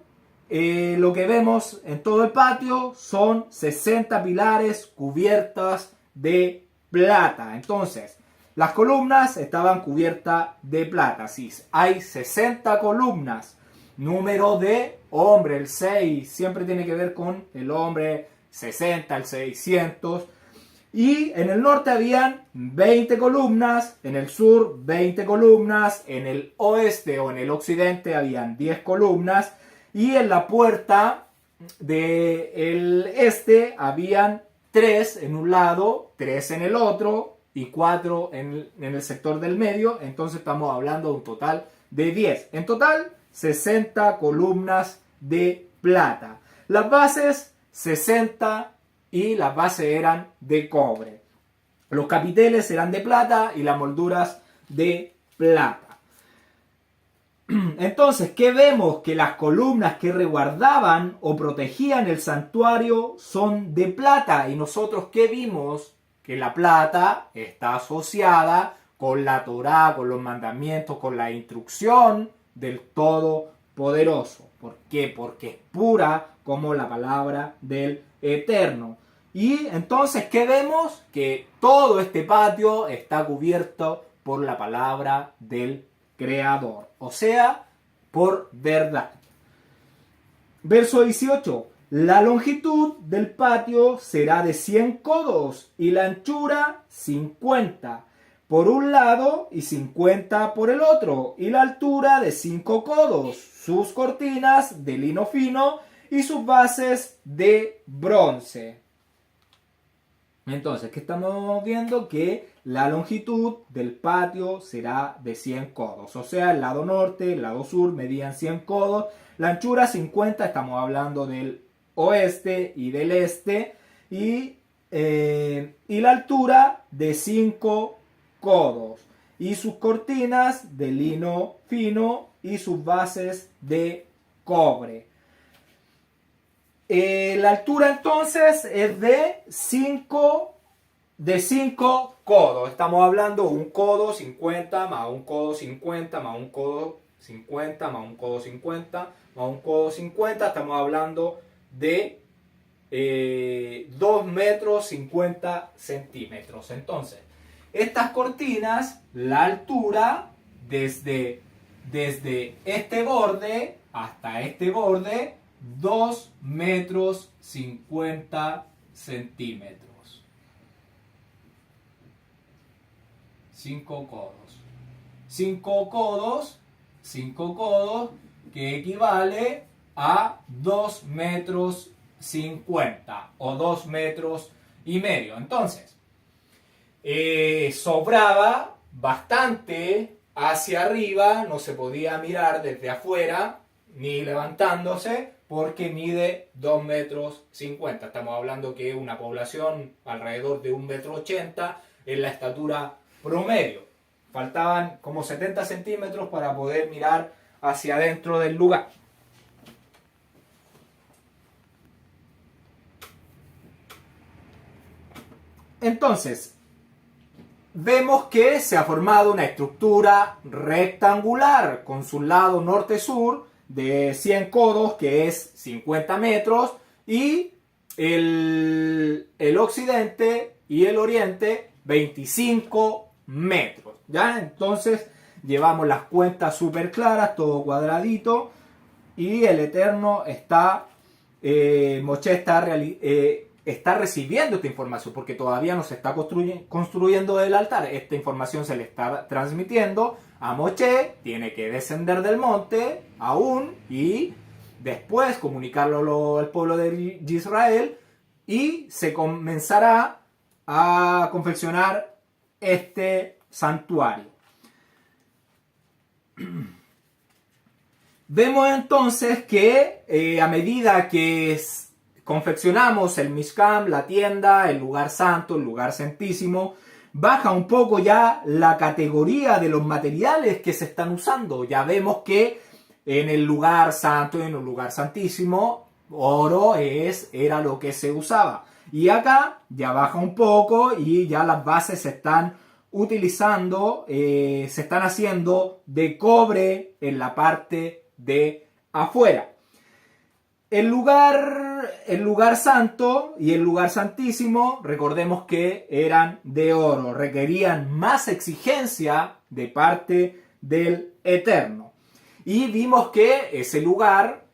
lo que vemos en todo el patio son 60 pilares cubiertas de plata. Entonces, las columnas estaban cubiertas de plata. Sí, hay 60 columnas. Número de hombre, el 6 siempre tiene que ver con el hombre, 60, el 600. Y en el norte habían 20 columnas, en el sur 20 columnas, en el oeste o en el occidente habían 10 columnas y en la puerta del este habían 3 en un lado, 3 en el otro y 4 en el sector del medio. Entonces estamos hablando de un total de 10. En total, 60 columnas de plata. Las bases, 60 y las bases eran de cobre. Los capiteles eran de plata y las molduras de plata. Entonces, ¿qué vemos? Que las columnas que resguardaban o protegían el santuario son de plata. ¿Y nosotros qué vimos? Que la plata está asociada con la Torá, con los mandamientos, con la instrucción del Todopoderoso. ¿Por qué? Porque es pura como la palabra del Eterno. Y entonces, ¿qué vemos? Que todo este patio está cubierto por la palabra del Creador, o sea, por verdad. Verso 18. La longitud del patio será de 100 codos y la anchura 50 por un lado y 50 por el otro, y la altura de 5 codos, sus cortinas de lino fino y sus bases de bronce. Entonces, ¿qué estamos viendo? Que la longitud del patio será de 100 codos. O sea, el lado norte, el lado sur medían 100 codos. La anchura 50, estamos hablando del oeste y del este. Y la altura de 5 codos. Y sus cortinas de lino fino y sus bases de cobre. La altura entonces es de 5 codos. Estamos hablando de un codo 50 más un codo 50 más un codo 50 más un codo 50 más un codo 50. Estamos hablando de 2 metros 50 centímetros. Entonces, estas cortinas, la altura desde este borde hasta este borde, 2 metros 50 centímetros. 5 codos. 5 codos que equivale a 2 metros 50 o 2 metros y medio. Entonces, sobraba bastante hacia arriba, no se podía mirar desde afuera ni levantándose, porque mide 2 metros 50. Estamos hablando que una población alrededor de 1,80 metro es la estatura promedio. Faltaban como 70 centímetros para poder mirar hacia adentro del lugar. Entonces, vemos que se ha formado una estructura rectangular con su lado norte-sur de 100 codos, que es 50 metros, y el occidente y el oriente 25 metros. ¿Ya? Entonces llevamos las cuentas súper claras, todo cuadradito, y el Eterno está, Moshe está recibiendo esta información, porque todavía no se está construyendo el altar. Esta información se le está transmitiendo a Moshe, tiene que descender del monte aún y después comunicarlo al pueblo de Israel, y se comenzará a confeccionar este santuario. Vemos entonces que a medida que confeccionamos el Mishkan, la tienda, el lugar santo, el lugar santísimo, baja un poco ya la categoría de los materiales que se están usando. Ya vemos que en el lugar santo y en el lugar santísimo, oro era lo que se usaba. Y acá ya baja un poco y ya las bases se están utilizando, se están haciendo de cobre en la parte de afuera. el lugar santo y el lugar santísimo, recordemos que eran de oro, requerían más exigencia de parte del Eterno. Y vimos que ese lugar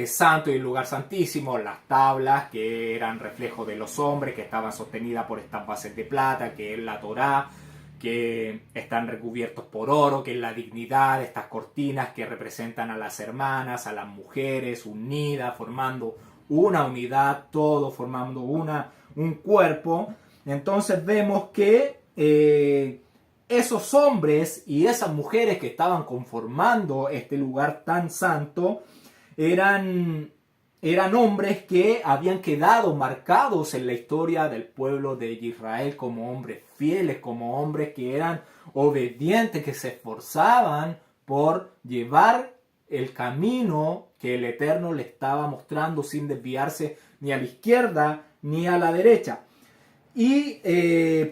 santo y el lugar santísimo, las tablas que eran reflejo de los hombres, que estaban sostenidas por estas bases de plata, que es la Torá, que están recubiertos por oro, que es la dignidad, estas cortinas que representan a las hermanas, a las mujeres unidas, formando una unidad, todo formando un cuerpo. Entonces vemos que esos hombres y esas mujeres que estaban conformando este lugar tan santo eran hombres que habían quedado marcados en la historia del pueblo de Israel como hombres fieles, como hombres que eran obedientes, que se esforzaban por llevar el camino que el Eterno le estaba mostrando sin desviarse ni a la izquierda ni a la derecha. Y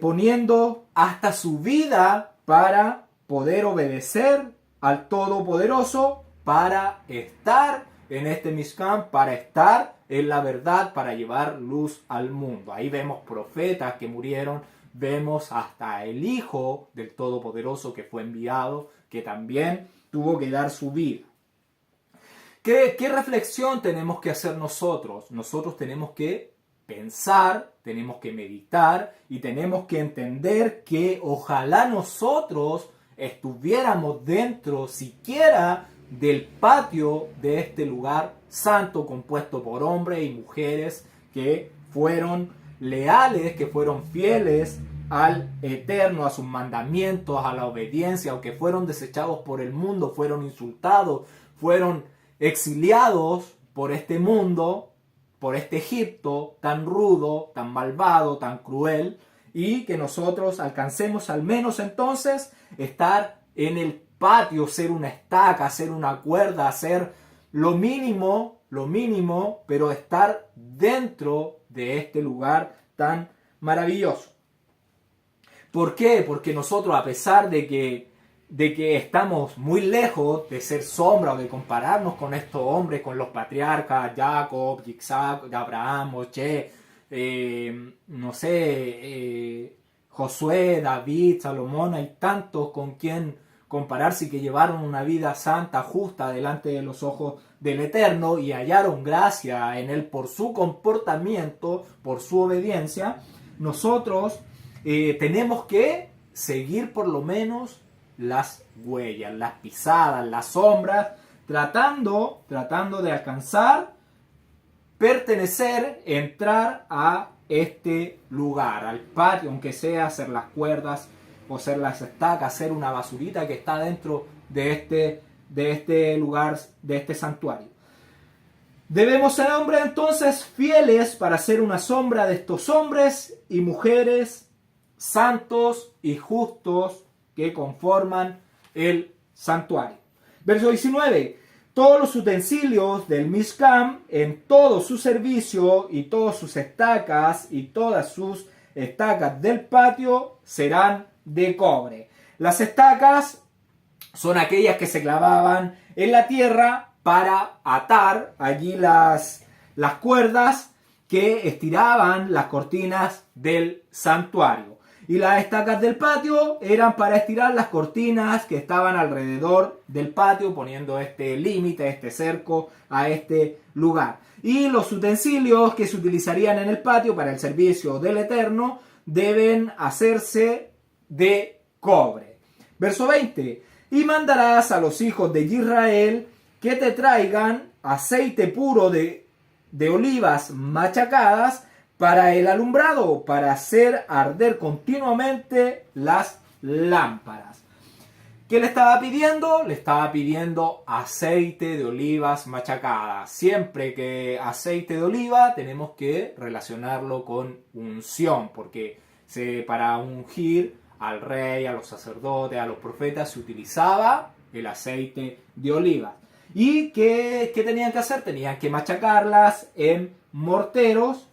poniendo hasta su vida para poder obedecer al Todopoderoso, para estar en este Mishkan, para estar en la verdad, para llevar luz al mundo. Ahí vemos profetas que murieron, vemos hasta el Hijo del Todopoderoso que fue enviado, que también tuvo que dar su vida. ¿Qué reflexión tenemos que hacer nosotros? Nosotros tenemos que pensar, tenemos que meditar y tenemos que entender que ojalá nosotros estuviéramos dentro siquiera del patio de este lugar santo compuesto por hombres y mujeres que fueron leales, que fueron fieles al Eterno, a sus mandamientos, a la obediencia, aunque fueron desechados por el mundo, fueron insultados, fueron exiliados por este mundo, por este Egipto tan rudo, tan malvado, tan cruel, y que nosotros alcancemos al menos entonces estar en el patio, ser una estaca, ser una cuerda, hacer lo mínimo, pero estar dentro de este lugar tan maravilloso. ¿Por qué? Porque nosotros, a pesar de que estamos muy lejos de ser sombra o de compararnos con estos hombres, con los patriarcas, Jacob, Isaac, Abraham, Moshe, Josué, David, Salomón, hay tantos con quien compararse y que llevaron una vida santa, justa, delante de los ojos del Eterno y hallaron gracia en él por su comportamiento, por su obediencia. Nosotros tenemos que seguir por lo menos las huellas, las pisadas, las sombras, tratando de alcanzar, pertenecer, entrar a este lugar, al patio, aunque sea hacer las cuerdas o hacer las estacas, hacer una basurita que está dentro de este lugar, de este santuario. Debemos ser hombres entonces fieles para ser una sombra de estos hombres y mujeres santos y justos que conforman el santuario. Verso 19. Todos los utensilios del Mishkan, en todo su servicio y todas sus estacas y todas sus estacas del patio serán de cobre. Las estacas son aquellas que se clavaban en la tierra para atar allí las cuerdas que estiraban las cortinas del santuario. Y las estacas del patio eran para estirar las cortinas que estaban alrededor del patio, poniendo este límite, este cerco a este lugar. Y los utensilios que se utilizarían en el patio para el servicio del Eterno deben hacerse de cobre. Verso 20. Y mandarás a los hijos de Israel que te traigan aceite puro de olivas machacadas para el alumbrado, para hacer arder continuamente las lámparas. ¿Qué le estaba pidiendo? Le estaba pidiendo aceite de olivas machacadas. Siempre que aceite de oliva tenemos que relacionarlo con unción, porque para ungir al rey, a los sacerdotes, a los profetas se utilizaba el aceite de oliva. ¿Y qué tenían que hacer? Tenían que machacarlas en morteros.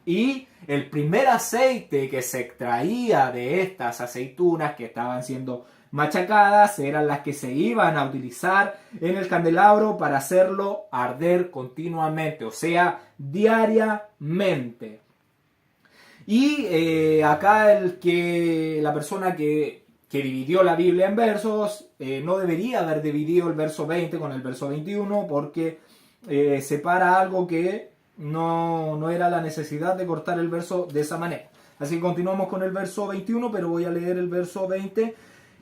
Y el primer aceite que se extraía de estas aceitunas que estaban siendo machacadas eran las que se iban a utilizar en el candelabro para hacerlo arder continuamente, o sea, diariamente. Y acá la persona que dividió la Biblia en versos no debería haber dividido el verso 20 con el verso 21 porque separa algo que no era la necesidad de cortar el verso de esa manera. Así que continuamos con el verso 21, pero voy a leer el verso 20.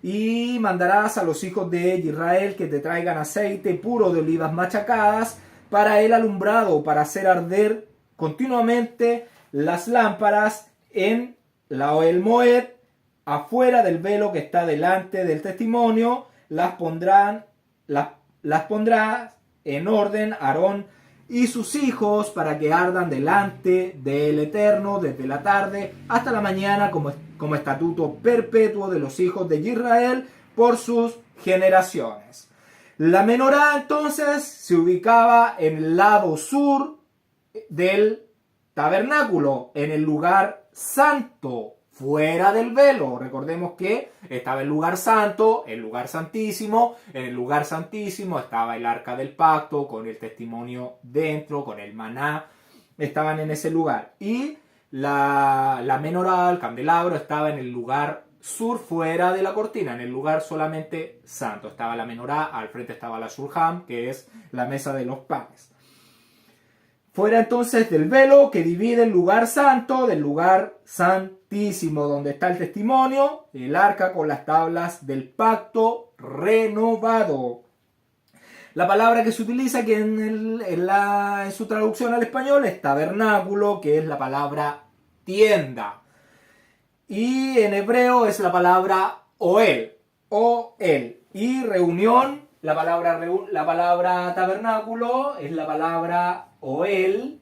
Y mandarás a los hijos de Israel que te traigan aceite puro de olivas machacadas para el alumbrado, para hacer arder continuamente las lámparas en el Moed, afuera del velo que está delante del testimonio. Las pondrá en orden Aarón y sus hijos para que ardan delante del Eterno desde la tarde hasta la mañana como estatuto perpetuo de los hijos de Israel por sus generaciones. La menorá entonces se ubicaba en el lado sur del tabernáculo, en el lugar santo, fuera del velo. Recordemos que estaba el lugar santo, el lugar santísimo. En el lugar santísimo estaba el arca del pacto con el testimonio dentro, con el maná. Estaban en ese lugar. Y la menorá, el candelabro, estaba en el lugar sur, fuera de la cortina, en el lugar solamente santo. Estaba la menorá, al frente estaba la shulchan, que es la mesa de los panes. Fuera entonces del velo que divide el lugar santo del lugar santísimo, donde está el testimonio, el arca con las tablas del pacto renovado. La palabra que se utiliza aquí en su traducción al español es tabernáculo, que es la palabra tienda. Y en hebreo es la palabra oel. Y reunión, la palabra tabernáculo es la palabra oel,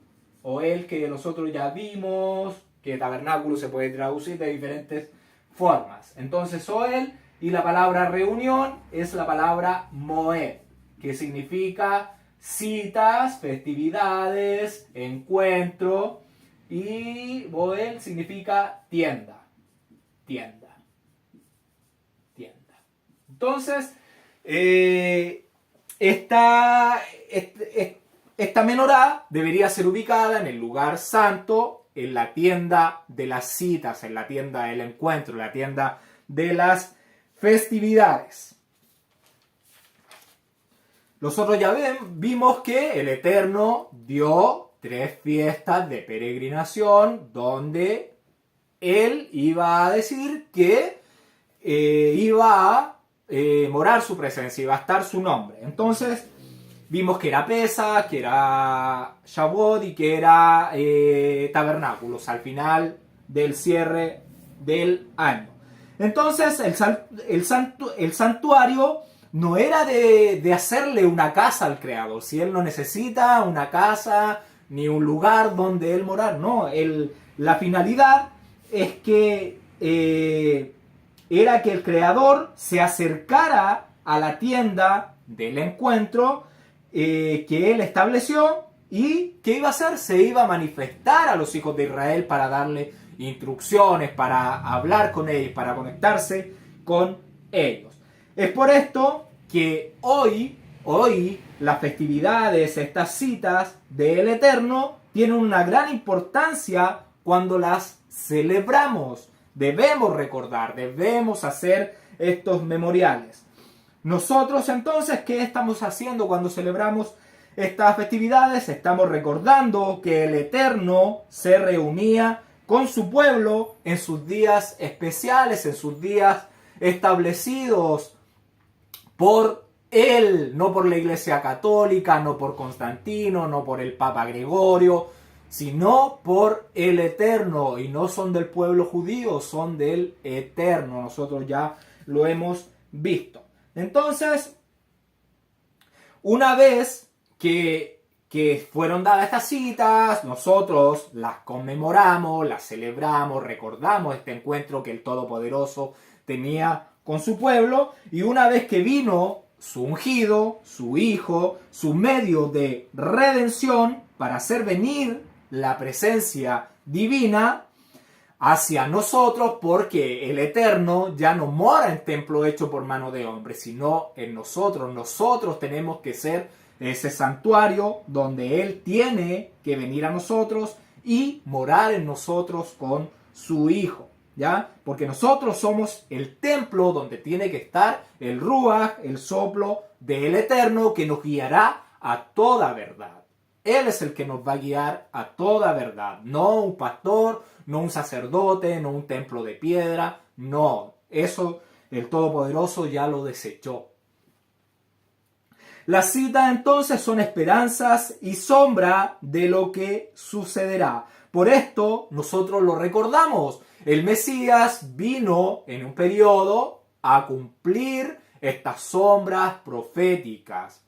que nosotros ya vimos, que tabernáculo se puede traducir de diferentes formas. Entonces oel, y la palabra reunión es la palabra moed, que significa citas, festividades, encuentro, y oel significa tienda. Entonces, esta menorá debería ser ubicada en el lugar santo, en la tienda de las citas, en la tienda del encuentro, en la tienda de las festividades. Nosotros ya vimos que el Eterno dio 3 fiestas de peregrinación donde Él iba a decir que iba a morar su presencia, iba a estar su nombre. Entonces vimos que era Pesach, que era Shavuot y que era Tabernáculos al final del cierre del año. Entonces el santuario no era de hacerle una casa al Creador. Si Él no necesita una casa ni un lugar donde Él morar, no. La finalidad es que era que el Creador se acercara a la tienda del encuentro que Él estableció. ¿Y qué iba a hacer? Se iba a manifestar a los hijos de Israel para darle instrucciones, para hablar con ellos, para conectarse con ellos. Es por esto que hoy las festividades, estas citas del Eterno, tienen una gran importancia cuando las celebramos. Debemos recordar, debemos hacer estos memoriales. Nosotros entonces, ¿qué estamos haciendo cuando celebramos estas festividades? Estamos recordando que el Eterno se reunía con su pueblo en sus días especiales, en sus días establecidos por Él, no por la Iglesia Católica, no por Constantino, no por el Papa Gregorio, sino por el Eterno. Y no son del pueblo judío, son del Eterno. Nosotros ya lo hemos visto. Entonces, una vez que fueron dadas estas citas, nosotros las conmemoramos, las celebramos, recordamos este encuentro que el Todopoderoso tenía con su pueblo, y una vez que vino su ungido, su hijo, su medio de redención para hacer venir la presencia divina, hacia nosotros, porque el Eterno ya no mora en templo hecho por mano de hombre, sino en nosotros. Nosotros tenemos que ser ese santuario donde Él tiene que venir a nosotros y morar en nosotros con su Hijo, ¿ya? Porque nosotros somos el templo donde tiene que estar el Ruach, el soplo del Eterno, que nos guiará a toda verdad. Él es el que nos va a guiar a toda verdad, no un pastor, no un sacerdote, no un templo de piedra, no, eso el Todopoderoso ya lo desechó. Las citas entonces son esperanzas y sombra de lo que sucederá. Por esto nosotros lo recordamos. El Mesías vino en un periodo a cumplir estas sombras proféticas.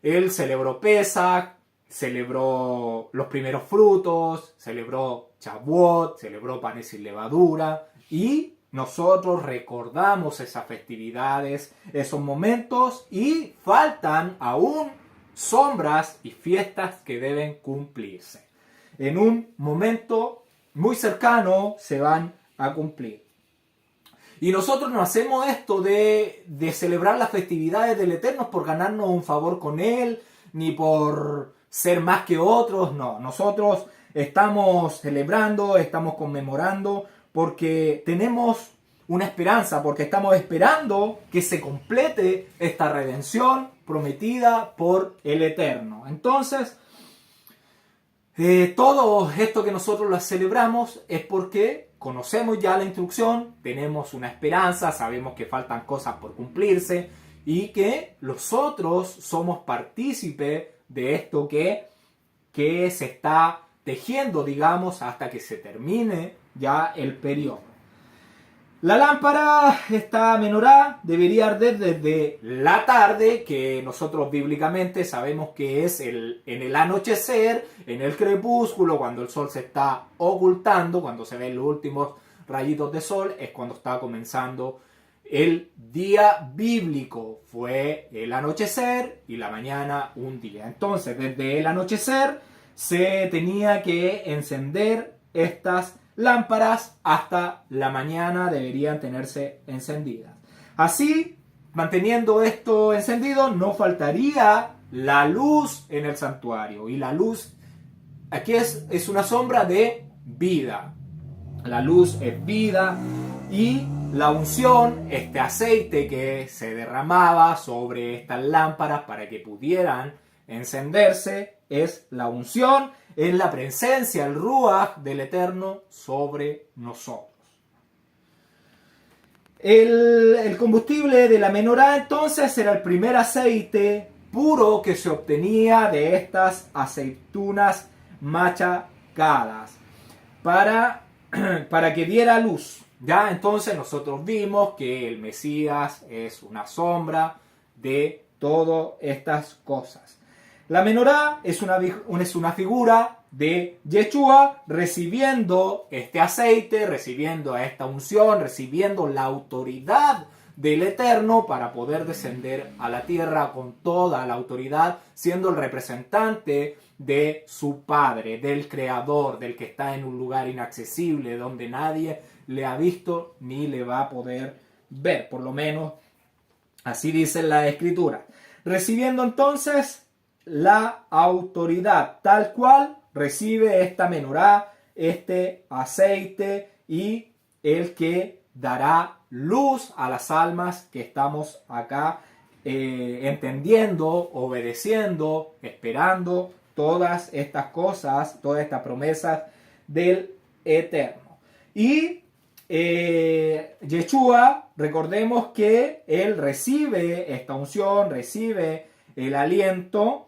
Él celebró Pesach, celebró los primeros frutos, celebró Shavuot, celebró panes sin levadura, y nosotros recordamos esas festividades, esos momentos, y faltan aún sombras y fiestas que deben cumplirse. En un momento muy cercano se van a cumplir. Y nosotros no hacemos esto de celebrar las festividades del Eterno por ganarnos un favor con Él, ni por ser más que otros. No, nosotros estamos celebrando, estamos conmemorando, porque tenemos una esperanza, porque estamos esperando que se complete esta redención prometida por el Eterno. Entonces, todo esto que nosotros lo celebramos es porque conocemos ya la instrucción, tenemos una esperanza, sabemos que faltan cosas por cumplirse y que nosotros somos partícipes de esto que se está tejiendo, digamos, hasta que se termine ya el periodo. La lámpara, esta menorá, debería arder desde la tarde, que nosotros bíblicamente sabemos que es en el anochecer, en el crepúsculo, cuando el sol se está ocultando, cuando se ven los últimos rayitos de sol, es cuando está comenzando el día bíblico. Fue el anochecer y la mañana un día. Entonces, desde el anochecer se tenía que encender estas lámparas hasta la mañana, deberían tenerse encendidas. Así, manteniendo esto encendido, no faltaría la luz en el santuario. Y la luz aquí es una sombra de vida. La luz es vida, y la unción, este aceite que se derramaba sobre estas lámparas para que pudieran encenderse, es la unción, es la presencia, el Ruach del Eterno sobre nosotros. El combustible de la menorá entonces era el primer aceite puro que se obtenía de estas aceitunas machacadas para que diera luz. Ya entonces nosotros vimos que el Mesías es una sombra de todas estas cosas. La menorá es una figura de Yeshua recibiendo este aceite, recibiendo esta unción, recibiendo la autoridad del Eterno para poder descender a la tierra con toda la autoridad, siendo el representante de su Padre, del Creador, del que está en un lugar inaccesible, donde nadie le ha visto ni le va a poder ver, por lo menos así dice la Escritura. Recibiendo entonces la autoridad, tal cual recibe esta menorá, este aceite, y el que dará luz a las almas que estamos acá entendiendo, obedeciendo, esperando todas estas cosas, todas estas promesas del Eterno. Y Yeshua, recordemos que él recibe esta unción, recibe el aliento,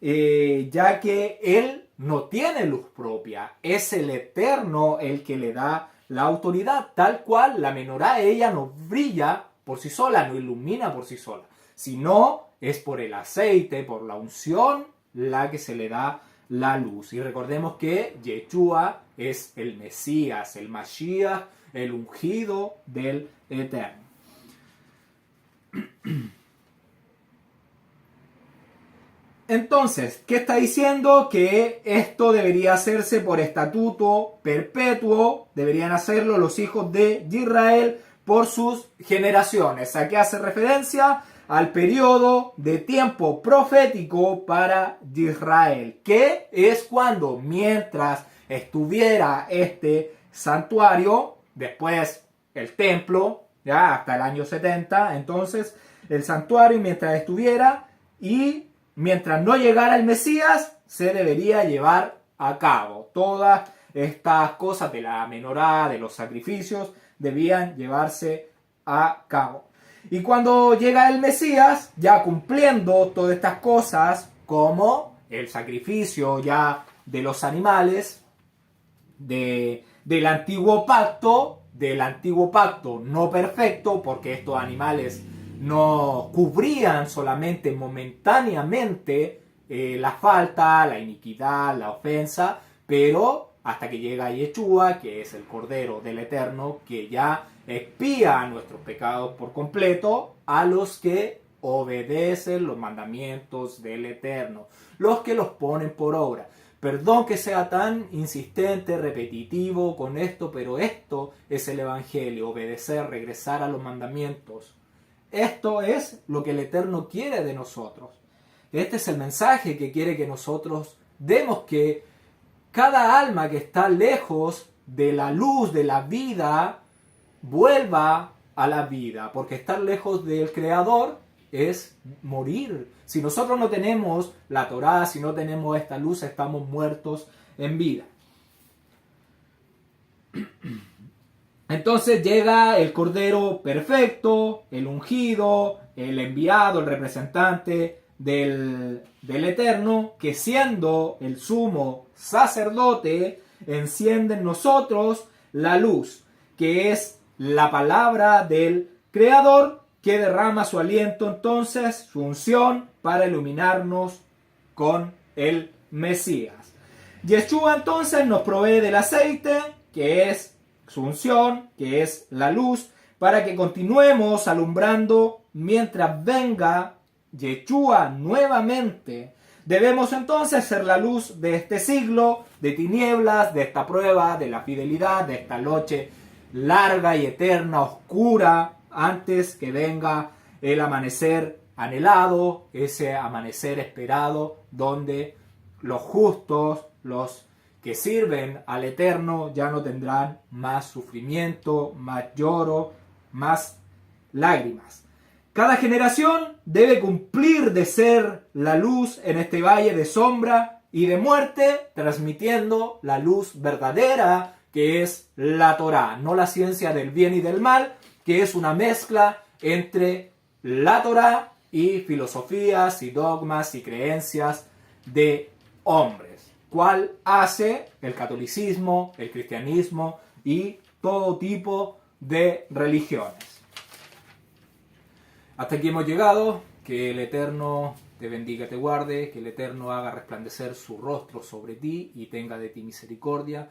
ya que él no tiene luz propia, es el Eterno el que le da la autoridad, tal cual la menorá, ella no brilla por sí sola, no ilumina por sí sola, sino es por el aceite, por la unción, la que se le da la luz. Y recordemos que Yeshua es el Mesías, el Mashiach, el ungido del Eterno. Entonces, ¿qué está diciendo? Que esto debería hacerse por estatuto perpetuo, deberían hacerlo los hijos de Israel por sus generaciones. ¿A qué hace referencia? Al periodo de tiempo profético para Israel, que es cuando, mientras estuviera este santuario, después el templo, ya hasta el año 70, entonces el santuario mientras estuviera y mientras no llegara el Mesías, se debería llevar a cabo. Todas estas cosas de la menorá, de los sacrificios, debían llevarse a cabo. Y cuando llega el Mesías, ya cumpliendo todas estas cosas, como el sacrificio ya de los animales, del antiguo pacto no perfecto, porque estos animales no cubrían solamente momentáneamente la falta, la iniquidad, la ofensa, pero hasta que llega Yeshua, que es el Cordero del Eterno, que ya expía nuestros pecados por completo, a los que obedecen los mandamientos del Eterno, los que los ponen por obra. Perdón que sea tan insistente, repetitivo con esto, pero esto es el Evangelio, obedecer, regresar a los mandamientos. Esto es lo que el Eterno quiere de nosotros. Este es el mensaje que quiere que nosotros demos, que cada alma que está lejos de la luz, de la vida, vuelva a la vida, porque estar lejos del Creador es morir. Si nosotros no tenemos la Torá, si no tenemos esta luz, estamos muertos en vida. Entonces llega el Cordero perfecto, el ungido, el enviado, el representante del Eterno, que siendo el sumo sacerdote, enciende en nosotros la luz, que es la palabra del Creador, que derrama su aliento, entonces, su unción, para iluminarnos con el Mesías. Yeshua entonces nos provee del aceite, que es su unción, que es la luz, para que continuemos alumbrando mientras venga Yeshua nuevamente. Debemos entonces ser la luz de este siglo, de tinieblas, de esta prueba, de la fidelidad, de esta noche larga y eterna, oscura, antes que venga el amanecer anhelado, ese amanecer esperado, donde los justos, los que sirven al Eterno, ya no tendrán más sufrimiento, más lloro, más lágrimas. Cada generación debe cumplir de ser la luz en este valle de sombra y de muerte, transmitiendo la luz verdadera, que es la Torá, no la ciencia del bien y del mal, que es una mezcla entre la Torá y filosofías y dogmas y creencias de hombres, cual hace el catolicismo, el cristianismo y todo tipo de religiones. Hasta aquí hemos llegado. Que el Eterno te bendiga, te guarde, que el Eterno haga resplandecer su rostro sobre ti y tenga de ti misericordia.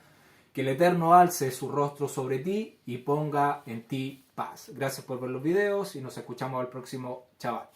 Que el Eterno alce su rostro sobre ti y ponga en ti paz. Gracias por ver los videos y nos escuchamos al próximo Shabbat.